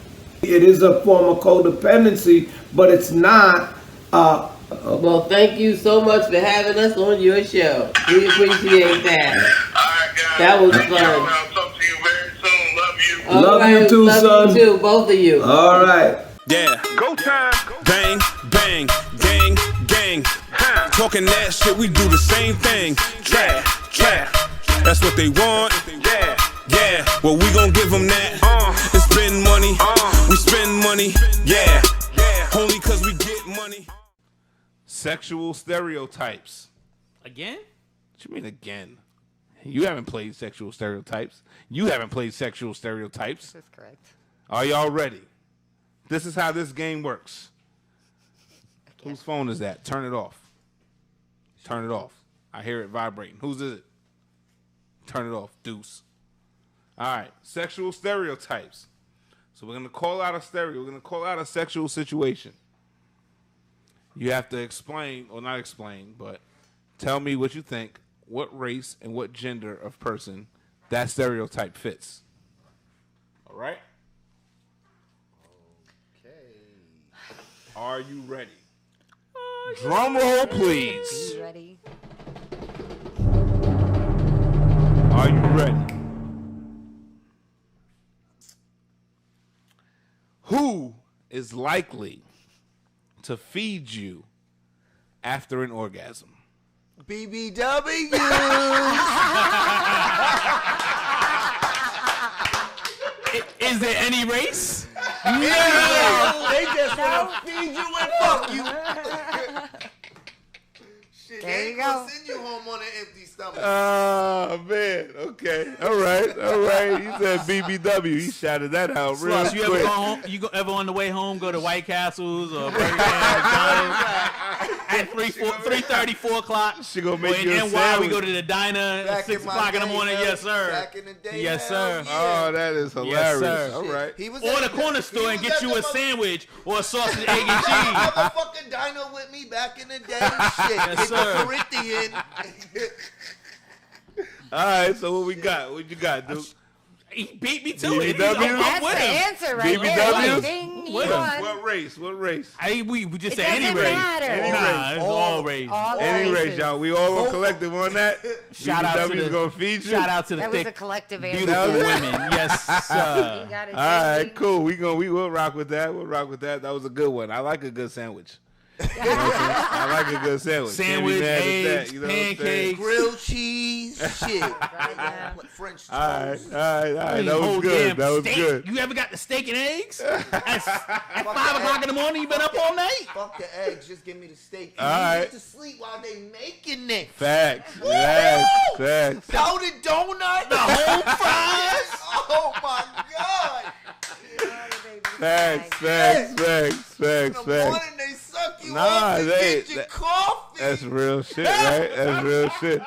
it is a form of codependency, but it's not. Well, thank you so much for having us on your show. We appreciate that. All right, guys. That was Thank fun. y'all. I'll talk to you very soon. Love you. Love you too, son. Love you too, both of you. All right. Yeah. Go time. Bang, bang, gang, gang. Talking that shit, we do the same thing. Trap, trap. That's what they want. Yeah. Yeah. Well, we gon' give them that. It's spend money. We spend money. Yeah. Only cause we get money. Sexual stereotypes. Again? What you mean again? You haven't played sexual stereotypes. You haven't played sexual stereotypes. That's correct. Are y'all ready? This is how this game works. Whose phone is that? Turn it off. Turn it off. I hear it vibrating. Whose is it? Turn it off. Deuce. All right. Sexual stereotypes. So we're going to call out a We're going to call out a sexual situation. You have to explain, or not explain, but tell me what you think, what race and what gender of person that stereotype fits. All right? Are you ready? Drum roll, please. You ready? Are you ready? Who is likely to feed you after an orgasm? BBW. Is there any race? They just wanna feed you and fuck you. Shit, There they you ain't gonna go. send you home on an empty stomach. Oh, man. Okay. All right. He said BBW. He shouted that out real Plus, you ever quick. go home? Ever on the way home go to White Castles or Burger King, McDonald's at 3:30, 4 o'clock? She gonna Or make in you a NY, we sandwich. go to the diner Back at 6 in my o'clock in the day, morning. hell, Yes, sir. Back in the day, Yes, hell sir. yeah. Oh, that is hilarious. Yes, sir. All right. He was Or at the corner store and he get was you at a the sandwich or a sausage, egg, and cheese. motherfucking diner with me back in the day. Shit, Yes, get sir. the Corinthian. All right. So what we got? What you got, dude? He beat me to it. BBW? I'm That's with the him. answer right BBW? there. Ding, you What won. What race? What race? We just It say any doesn't race. matter. Any Nah, race. it's all race. All Any race, races. y'all. We all on collective on that. Shout out to BBW's the gonna feed you. Shout out to the That was a thick, collective answer. beautiful women. Yes, You sir. got it, All right, Jesse. cool. We will rock with that. We'll rock with that. That was a good one. I like a good sandwich. You know what I'm saying? I like a good sandwich. Can't be Sandwich, mad at eggs, that, you know what I'm saying? pancakes. Grilled cheese, shit. yeah. French toast. All right. That was Whole good. damn That was steak. good. You ever got the steak and eggs? At 5 o'clock in the morning, you been up all night? Fuck the eggs, just give me the steak. All You right. get to sleep while they making it. Facts. Woo! Facts. Powdered donut. The home fries? Oh my god. Facts. In the morning they suck you Nah, off and they- get your coffee. That's real shit, right? That's real shit.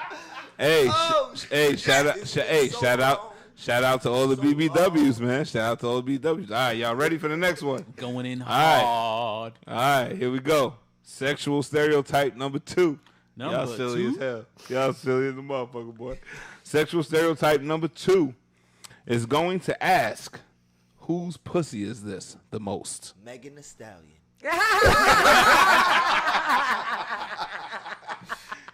Hey, Oh, shout out, it's so shout out, long. shout out to all the BBWs, man. Shout out to all the BBWs. All right, y'all ready for the next one? Going in right. hard. All right, here we go. Sexual stereotype number 2. Y'all Number silly 2? as hell. Y'all silly as a motherfucker, boy. Sexual stereotype number 2 is going to ask, whose pussy is this the most? Megan Thee Stallion.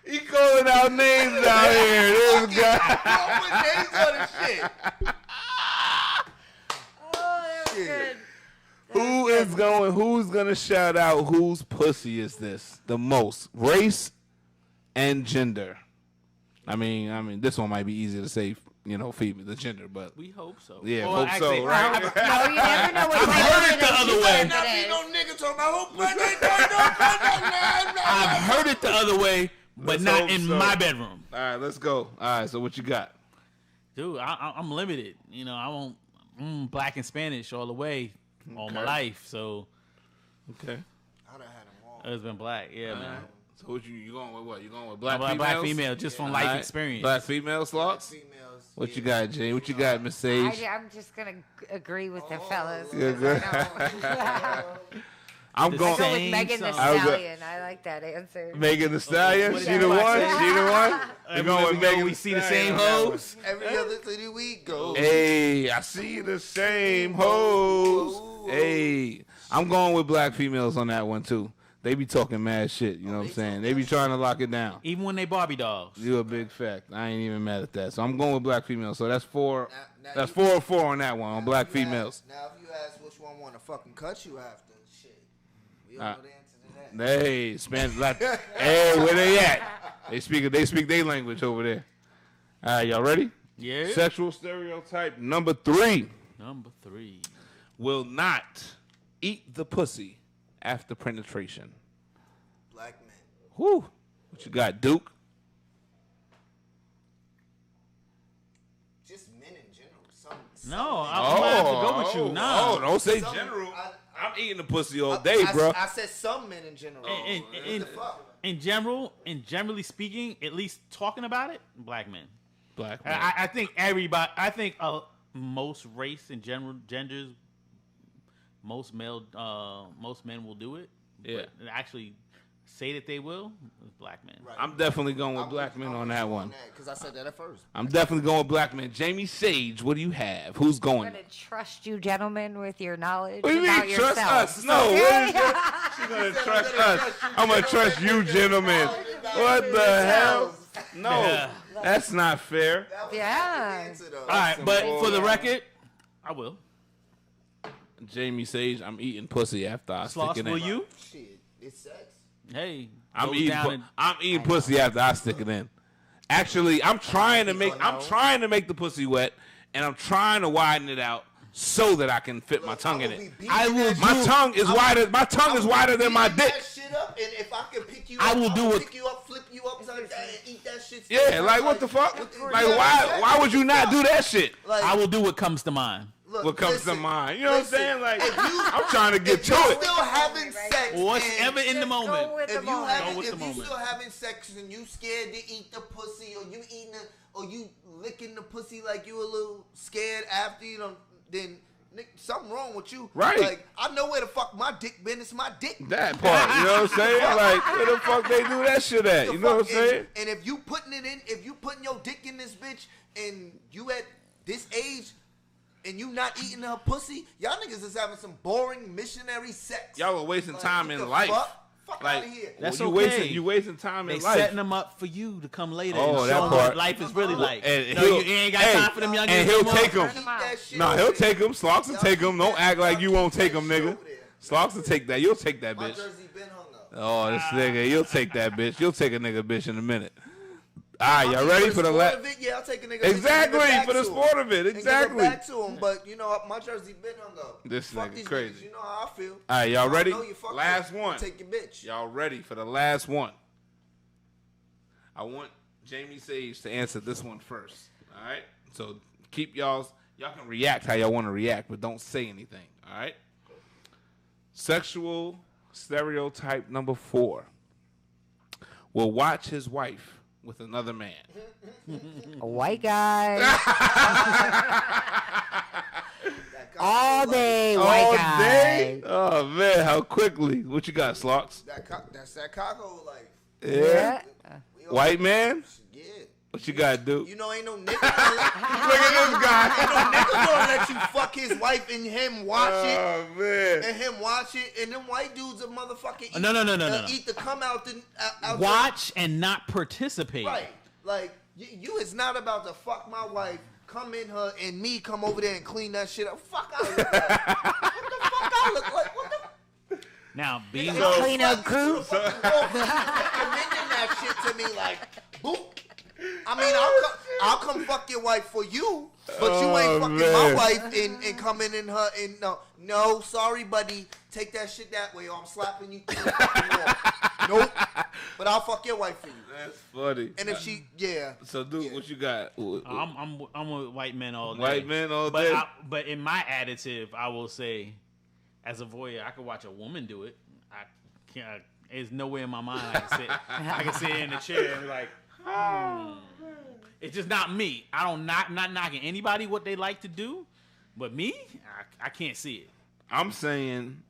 He calling out names out here. This guy. Put names on the shit. Oh, that was good. is going? Who's gonna shout out whose pussy is this the most? Race and gender. I mean, this one might be easy to say, female, the gender, but We hope so. yeah, Or hope so, actually, right? No, you never know what I've heard it the other way. Not be no nigga talking about who I've heard it the other way, but Let's not hope in so. my bedroom. All right, let's go. All right, so what you got? Dude, I'm limited. I won't black and Spanish all the way all my life. So Okay. I done had them all. it's been black. Yeah, man. So what you going with? What you going with? Black I'm a females? black female just from life All right. experience. Black female slots. Females. What you got, Jane? What you got, Miss Sage? I'm just gonna agree with the fellas. Yeah, 'cause good. I know. I'm The going. Go with Same Megan the song. I was- Stallion. I like that answer. Megan Thee Stallion. what She did the that one. say? She the one. We're Everywhere going we with go, Megan we Thee see the Stallion same on that one. hoes. Every other city we go. Hey, I see the same hoes. Hey, I'm going with black females on that one too. They be talking mad shit. You know what I'm saying? They be trying to lock it down. Even when they Barbie dolls. You a big fact. I ain't even mad at that. So I'm going with black females. So that's four. Now That's you- 4-4 on that one on black If you females. Now, if you ask which one want to fucking cut you after, shit, we all know the answer to that. Hey, Spanish. Hey, where they at? They speak their language over there. All right, y'all ready? Yeah. Sexual stereotype number 3. Number 3. Will not eat the pussy after penetration. Black men. Whew. What you got, Duke? Just men in general. No, I'm gonna have to go with you. Oh, No. don't say Some- general. I- I'm eating the pussy all day, I, bro. I said some men in general. In What the fuck? in generally speaking, at least talking about it, black men. Black man. I think everybody. I think most race and genders, most men will do it. Yeah. But actually say that they will is black men. Right. I'm definitely going with black men on that one. Because I said that at first. I'm definitely going with black men. Jamie Sage, what do you have? Who's I'm going? gonna trust you, gentlemen, with your knowledge What do you about mean, trust yourselves. us? No, she's gonna trust us. I'm gonna trust you, gentlemen. What the hell? No, that's not fair. Yeah. All right, but for the record, I will. Jamie Sage, I'm eating pussy after I Sloss, stick it will in. you? Shit, it's sex. Hey, I'm goes eating. down and- I'm eating pussy after I stick it in. Actually, I'm trying to make the pussy wet, and I'm trying to widen it out so that I can fit my tongue in it. My tongue is wider. My tongue is wider than my dick. That shit up, and if I can pick you I up, will do it. pick you up, flip you upside down, and eat that shit. Yeah, like what the fuck? Like why would you not do that shit? Like, I will do what comes to mind. look, What comes to listen, mind? You know what I'm listen, saying? Like if you- I'm trying to get if to you're it. still having sex, Whatever and in the Just go moment. with the if you moment. having, with if the you moment. still having sex and you scared to eat the pussy, or you eating it, or you licking the pussy like you a little scared after you know, then something wrong with you. Right. Like I know where the fuck my dick been. It's my dick. That part, you know what I'm saying? Like where the fuck they do that shit at? The You know what I'm fuck- saying? And if you putting it in, if you putting your dick in this bitch, and you at this age, and you not eating her pussy, y'all niggas is having some boring missionary sex. Y'all are wasting Like, time what in the life. Fuck Like out of here. That's you okay. You wasting time They in life. setting them up for you to come later Oh, and that show them part. what life is really like. And No, you ain't got time for them young and niggas he'll no more. take them. Turn 'em out. That shit No, over he'll there. take them. Slocks will Y'all take them. keep Don't that- act like y'all you won't keep take that them, shit nigga. over there. Slocks will take that. You'll take that My bitch. jersey been hung up. Oh, this nigga, you'll take that bitch. You'll take a nigga bitch in a minute. All right, y'all ready for the sport last? of it, yeah, I'll take a nigga. Exactly, back for the to him. sport of it, And give exactly. back to him, but you know my jersey been hung up. This Fuck nigga these crazy. niggas, you know how I feel. All right, y'all I ready? know you fuck Last with. one. Take your bitch. Y'all ready for the last one? I want Jamie Sage to answer this one first. All right, so keep y'all can react how y'all want to react, but don't say anything. All right. Sexual stereotype number 4. Will watch his wife with another man. A white guy. All day, white All guy. day? Oh man, how quickly? What you got, Slocks? That's that Caco life. Yeah. We all- White man? Yeah. What you got, dude? You know, ain't no nigga gonna let, Look at this guy. ain't no nigga gonna let you fuck his wife and him watch it. Oh man. And him watch it, and them white dudes a motherfucking eat, No. eat the come out the out the- Watch and not participate. right. Like you is not about to fuck my wife, come in her, and me come over there and clean that shit up. Fuck I look like. What the fuck I look like? What the Now, being Clean up crew. Recommending that shit to me like, boop. I mean, I'll come fuck your wife for you, but you ain't fucking my wife and coming in her and no, sorry, buddy, take that shit that way, or I'm slapping you through the fucking wall. Nope, but I'll fuck your wife for you. That's funny. And if she, yeah. So, dude, what you got? I'm with white men all day. White men all day. But in my additive, I will say, as a voyeur, I could watch a woman do it. I can't. There's no way in my mind I can sit in the chair and be like. It's just not me. I don't not knocking anybody what they like to do, but me, I can't see it. I'm saying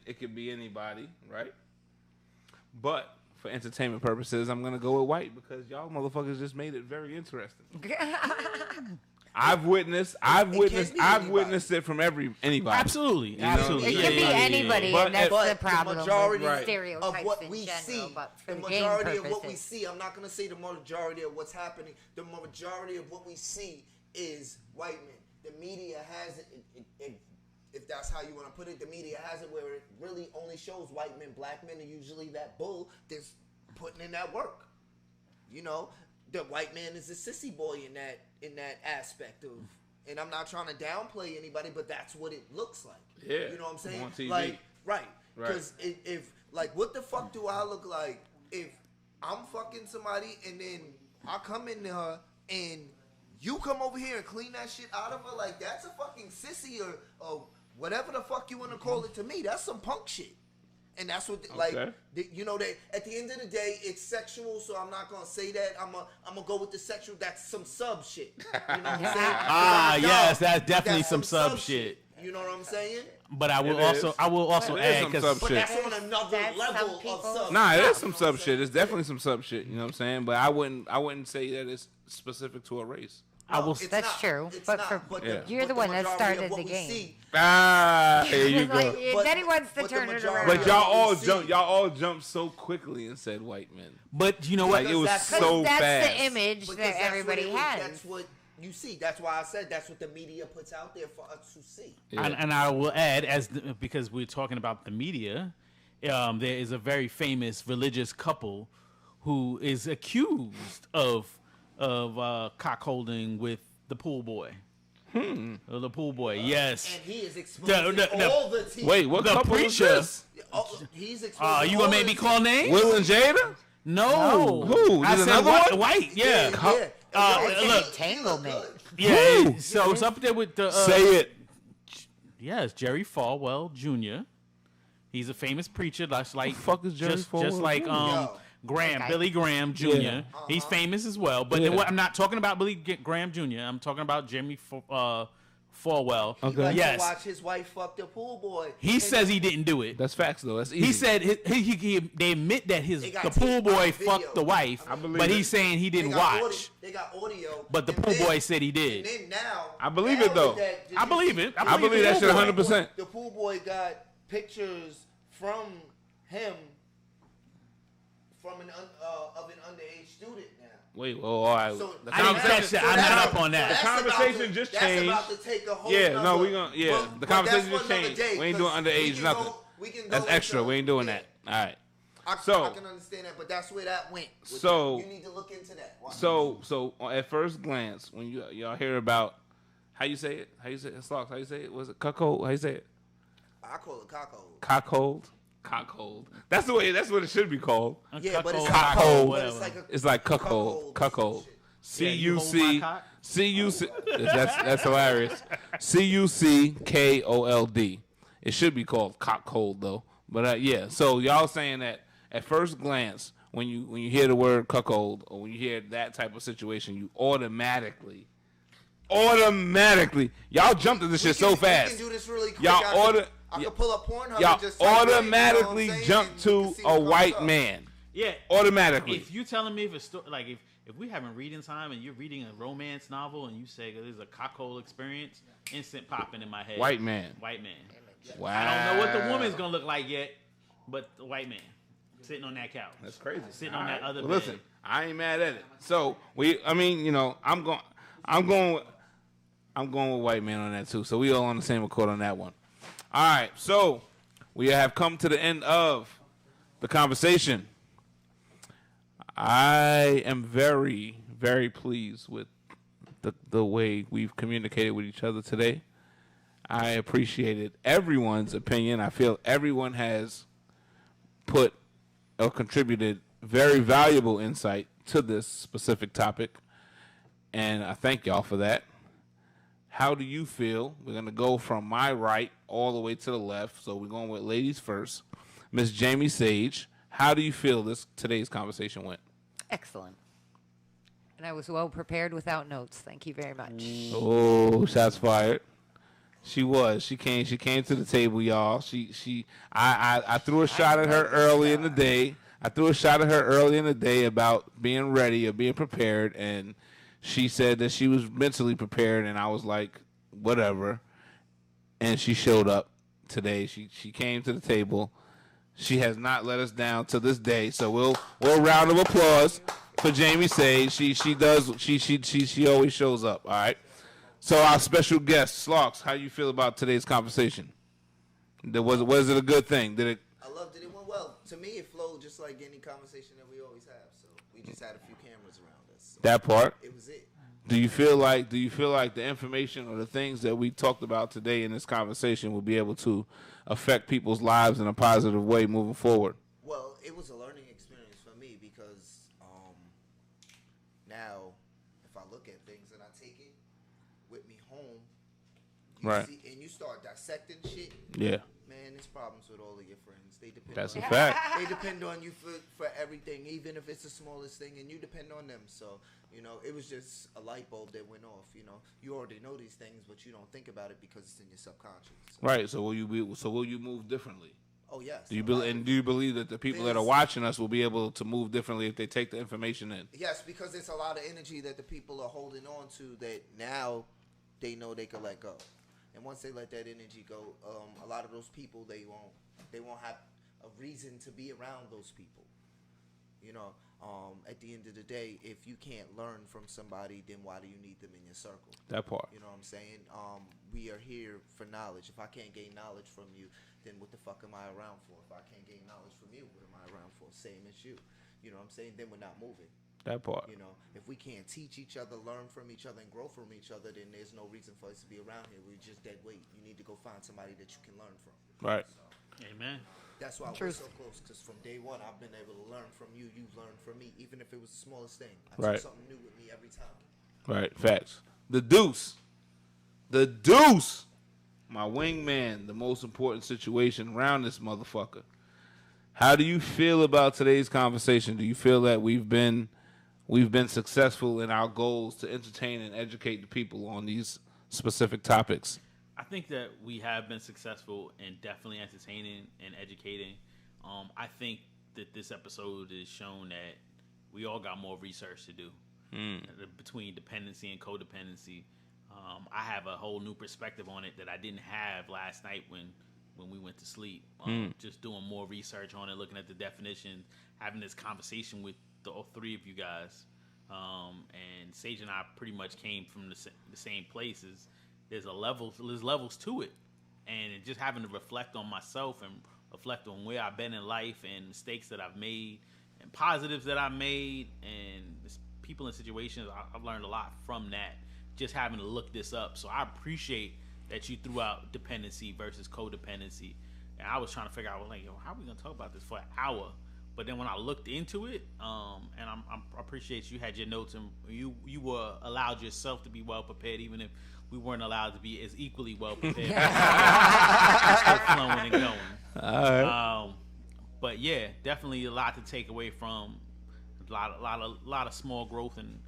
it could be anybody, right? But for entertainment purposes, I'm gonna go with white because y'all motherfuckers just made it very interesting. I've witnessed it from anybody. Absolutely. It can be anybody, But and that's but the problem. the majority with of stereotypes what in we general, see, but for the game majority of what we purposes. see, I'm not gonna say the majority of what's happening. The majority of what we see is white men. The media has it. If that's how you want to put it, the media has it where it really only shows white men. Black men are usually that bull that's putting in that work. You know, the white man is a sissy boy in that aspect of. And I'm not trying to downplay anybody, but that's what it looks like. Yeah, you know what I'm saying? on TV. Like, right? Because if like, what the fuck do I look like if I'm fucking somebody and then I come in her and you come over here and clean that shit out of her? Like, that's a fucking sissy or whatever the fuck you want to call it to me. That's some punk shit. And that's what, you know, they at the end of the day, it's sexual, so I'm not gonna say that. I'm gonna go with the sexual. That's some sub shit. You know what I'm saying? Yes, that's definitely some sub shit. You know what I'm saying? But I will also add because But that's on another level of sub. Nah, it is some sub shit. It's definitely some sub shit. You know what I'm saying? But I wouldn't say that it's specific to a race. That's true. But you're the one that started the game. Here you go. Then he wants to turn it around. But y'all all jumped so quickly and said white men. But you know what? Like, it was so fast. That's the image that everybody has. That's what you see. That's why I said that's what the media puts out there for us to see. Yeah. And I will add, because we're talking about the media, there is a very famous religious couple who is accused of cockholding with the pool boy. The pool boy, yes. And he is exposing all the tea. Wait, what couple is this? He's exposing you gonna make me call names? Will and Jada? No. Who? I There's said another one? white. Yeah. Look, entanglement. Yeah. So it's up there with the. Say it. Yes, Jerry Falwell Jr. He's a famous preacher. That's like fuck is Jerry Falwell just like Graham, Billy Graham Jr. Yeah. He's famous as well. But I'm not talking about Billy Graham Jr. I'm talking about Jimmy Falwell. Okay. Like yes. to watch his wife fuck the pool boy. He says he didn't do it. That's facts though. That's easy. He said they admit that the pool boy fucked the wife, but he's saying he didn't watch. They got audio. But the pool boy said he did. And then now, I believe it though. I believe it. I believe that shit 100%. The pool boy got pictures from him from an underage student now. Wait, all right. So, I didn't catch that. I'm not up on that. The conversation just changed. That's about to take a whole the conversation just changed. We ain't doing underage nothing. That's extra. We ain't doing that. All right. I can understand that, but that's where that went. So you need to look into that. So at first glance, when y'all hear about how you say it, Slocks, how you say it? Was it cuckold? How you say it? I call it cockhold. Cockhold. That's what it should be called. Yeah, but it's cockhold. It's like cuckold. C-U-C. That's hilarious. C-U-C-K-O-L-D. It should be called cockhold though. But yeah, so y'all saying that at first glance, when you hear the word cuckold or when you hear that type of situation, you automatically, y'all jumped at this shit so fast. We can do this really quick. I can pull up Pornhub. Y'all and just automatically jump to a white man. Yeah, automatically. If you telling me if we having reading time and you're reading a romance novel and you say there's a cockhole experience, instant popping in my head. White man. Wow. I don't know what the woman's gonna look like yet, but the white man sitting on that couch. That's crazy. Sitting on that other bed. Listen, I ain't mad at it. So I'm going with white man on that too. So we all on the same accord on that one. All right. So we have come to the end of the conversation. I am very, very pleased with the way we've communicated with each other today. I appreciated everyone's opinion. I feel everyone has put or contributed very valuable insight to this specific topic, and I thank y'all for that. How do you feel? We're going to go from my right all the way to the left, so we're going with ladies first. Miss Jamie Sage, how do you feel today's conversation went? Excellent. And I was well prepared without notes. Thank you very much. Oh, shots fired. She was. She came to the table, y'all. I threw a shot at her early in the day. About being ready or being prepared, and she said that she was mentally prepared, and I was like, whatever. And she showed up today. She came to the table. She has not let us down to this day. So we'll round of applause for Jamie Sage. She always shows up. All right. So our special guest, Slocks, how you feel about today's conversation? Was it a good thing? I loved it. It went well. To me, it flowed just like any conversation that we always have. So we just had a few cameras around us. So that part. It was it. Do you feel like the information or the things that we talked about today in this conversation will be able to affect people's lives in a positive way moving forward? Well, it was a learning experience for me because now if I look at things and I take it with me home, right, and you start dissecting shit. Yeah. Man, there's problems with all of your friends. They depend. That's on a you. fact. They depend on you for everything, even if it's the smallest thing, and you depend on them. So, it was just a light bulb that went off. You already know these things, but you don't think about it because it's in your subconscious. So. Right. So will you move differently? Oh yes. Do you believe that the people that are watching us will be able to move differently if they take the information in? Yes, because it's a lot of energy that the people are holding on to that now they know they can let go. And once they let that energy go, a lot of those people they won't have a reason to be around those people. At the end of the day, if you can't learn from somebody, then why do you need them in your circle? That part. You know what I'm saying? We are here for knowledge. If I can't gain knowledge from you, then what the fuck am I around for? If I can't gain knowledge from you, what am I around for? Same as you. You know what I'm saying? Then we're not moving. That part. If we can't teach each other, learn from each other, and grow from each other, then there's no reason for us to be around here. We're just dead weight. You need to go find somebody that you can learn from. Right. So, Amen. That's why we're so close, because from day one, I've been able to learn from you. You've learned from me, even if it was the smallest thing. I took something new with me every time. Right. Facts. The deuce. My wingman, the most important situation around this motherfucker. How do you feel about today's conversation? Do you feel that we've been successful in our goals to entertain and educate the people on these specific topics? I think that we have been successful in definitely entertaining and educating. I think that this episode has shown that we all got more research to do between dependency and codependency. I have a whole new perspective on it that I didn't have last night when we went to sleep. Just doing more research on it, looking at the definition, having this conversation with all three of you guys. And Sage and I pretty much came from the same places. There's levels to it, and just having to reflect on myself and reflect on where I've been in life and mistakes that I've made and positives that I made and people and situations. I've learned a lot from that, just having to look this up. So I appreciate that you threw out dependency versus codependency, and I was trying to figure out, how are we gonna talk about this for an hour? But then when I looked into it, and I appreciate you had your notes and you were allowed yourself to be well prepared, even if we weren't allowed to be as equally well prepared. Flowing and going. All right. But yeah, definitely a lot to take away from. A lot of small growth, and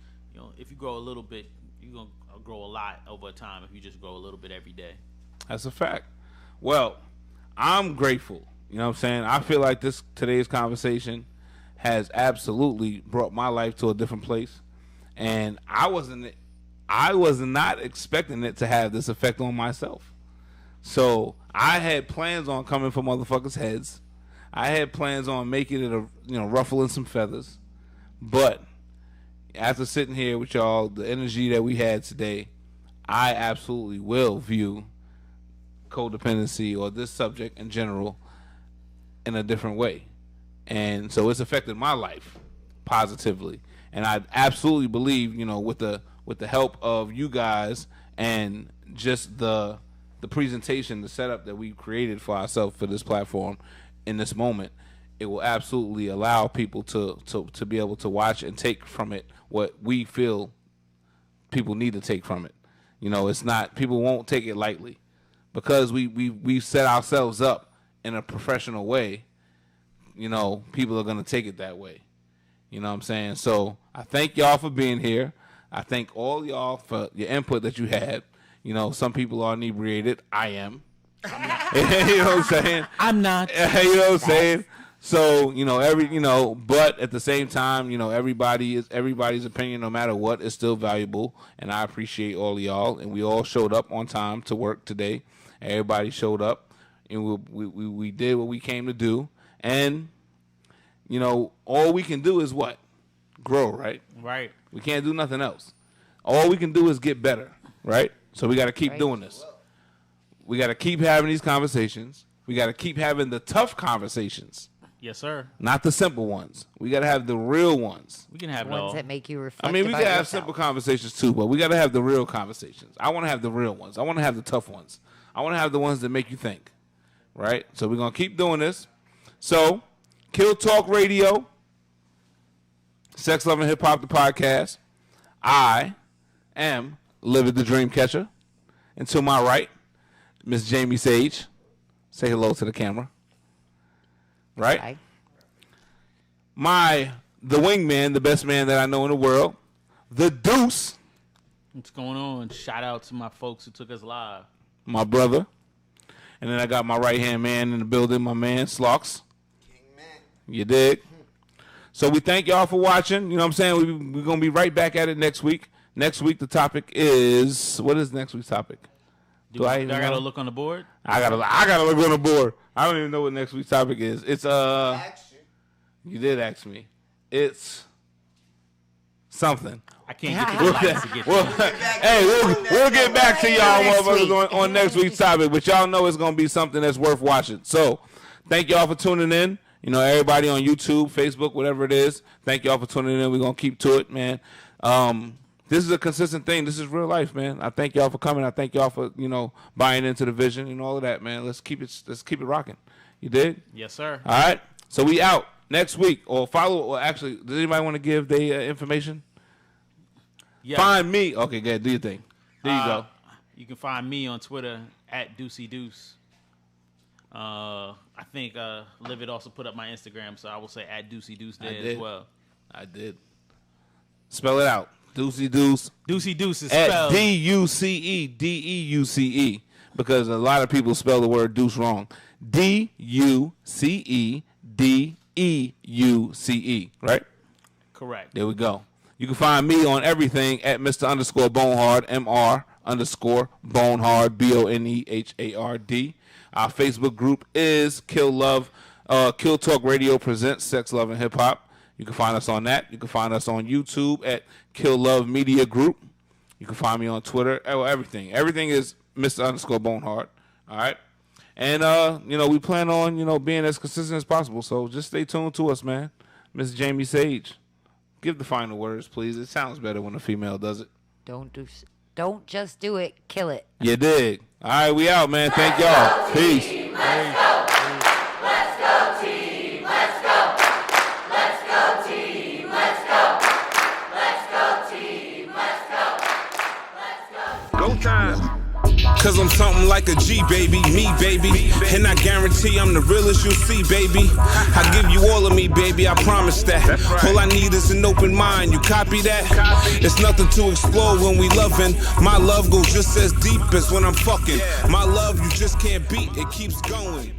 if you grow a little bit, you're gonna grow a lot over time. If you just grow a little bit every day. That's a fact. Well, I'm grateful. You know what I'm saying? I feel like today's conversation has absolutely brought my life to a different place. And I was not expecting it to have this effect on myself. So I had plans on coming for motherfuckers' heads. I had plans on making it ruffling some feathers. But after sitting here with y'all, the energy that we had today, I absolutely will view codependency or this subject in general in a different way. And so it's affected my life positively. And I absolutely believe, with the help of you guys and just the presentation, the setup that we created for ourselves for this platform in this moment, it will absolutely allow people to be able to watch and take from it what we feel people need to take from it. It's not, people won't take it lightly because we set ourselves up in a professional way. People are going to take it that way. You know what I'm saying? So I thank y'all for being here. I thank all y'all for your input that you had. Some people are inebriated. I am. You know what I'm saying? I'm not. You know what I'm saying? So, but at the same time, everybody's opinion, no matter what, is still valuable. And I appreciate all of y'all. And we all showed up on time to work today. Everybody showed up. And we did what we came to do. And, all we can do is what? Grow, right? Right. We can't do nothing else. All we can do is get better, right? So we got to keep doing this. We got to keep having these conversations. We got to keep having the tough conversations. Yes, sir. Not the simple ones. We got to have the real ones. We can have The it all. ones that make you reflect. We about can have yourself. simple conversations too, but we got to have the real conversations. I want to have the real ones. I want to have the tough ones. I want to have the ones that make you think, right? So we're going to keep doing this. So, Kill Talk Radio, Sex, Love, and Hip Hop, the podcast. I am Livid the Dream Catcher. And to my right, Miss Jamie Sage. Say hello to the camera. Right? Hi. The wingman, the best man that I know in the world, the Deuce, What's going on? Shout out to my folks who took us live. my brother. And then I got my right-hand man in the building, my man, Slocks. King man. You dig? So we thank y'all for watching. You know what I'm saying? We're going to be right back at it next week. Next week, the topic is... What is next week's topic? Do I even gotta know? look on the board? I gotta look on the board. I don't even know what next week's topic is. It's Action. you did ask me. It's something. I can't get to the lights to get to it. Hey, we'll get back to y'all Next week. motherfuckers on next week's topic, but y'all know it's gonna be something that's worth watching. So thank y'all for tuning in. Everybody on YouTube, Facebook, whatever it is. Thank y'all for tuning in. We're gonna keep to it, man. This is a consistent thing. This is real life, man. I thank y'all for coming. I thank y'all for, buying into the vision and all of that, man. Let's keep it rocking. You did? Yes, sir. All right. So we out next week or actually, does anybody want to give their information? Yeah. Find me. Okay, good. Do your thing. There you go. You can find me on Twitter at Deucey Deuce. I think Livid also put up my Instagram, so I will say at Deucey Deuce there as well. I did. Spell it out. Deucey Deuce. Deucey Deuce is At spelled DUCE, because a lot of people spell the word deuce wrong. DUCE, right? correct. There we go. You can find me on everything at Mr_Bonehard, MR_Bonehard, BONEHARD. Our Facebook group is Kill Talk Radio presents Sex, Love, and Hip Hop. You can find us on that. You can find us on YouTube at Kill Love Media Group. You can find me on Twitter. Everything. Everything is Mr_Bonehard. All right. And, we plan on, being as consistent as possible. So just stay tuned to us, man. Miss Jamie Sage, give the final words, please. It sounds better when a female does it. Don't just do it. Kill it. You dig. All right, we out, man. Thank y'all. Peace. Go time. Cause I'm something like a G, baby, me, baby. And I guarantee I'm the realest you'll see, baby. I give you all of me, baby, I promise that. All I need is an open mind, you copy that? It's nothing to explore when we loving. My love goes just as deep as when I'm fucking. My love you just can't beat, it keeps going.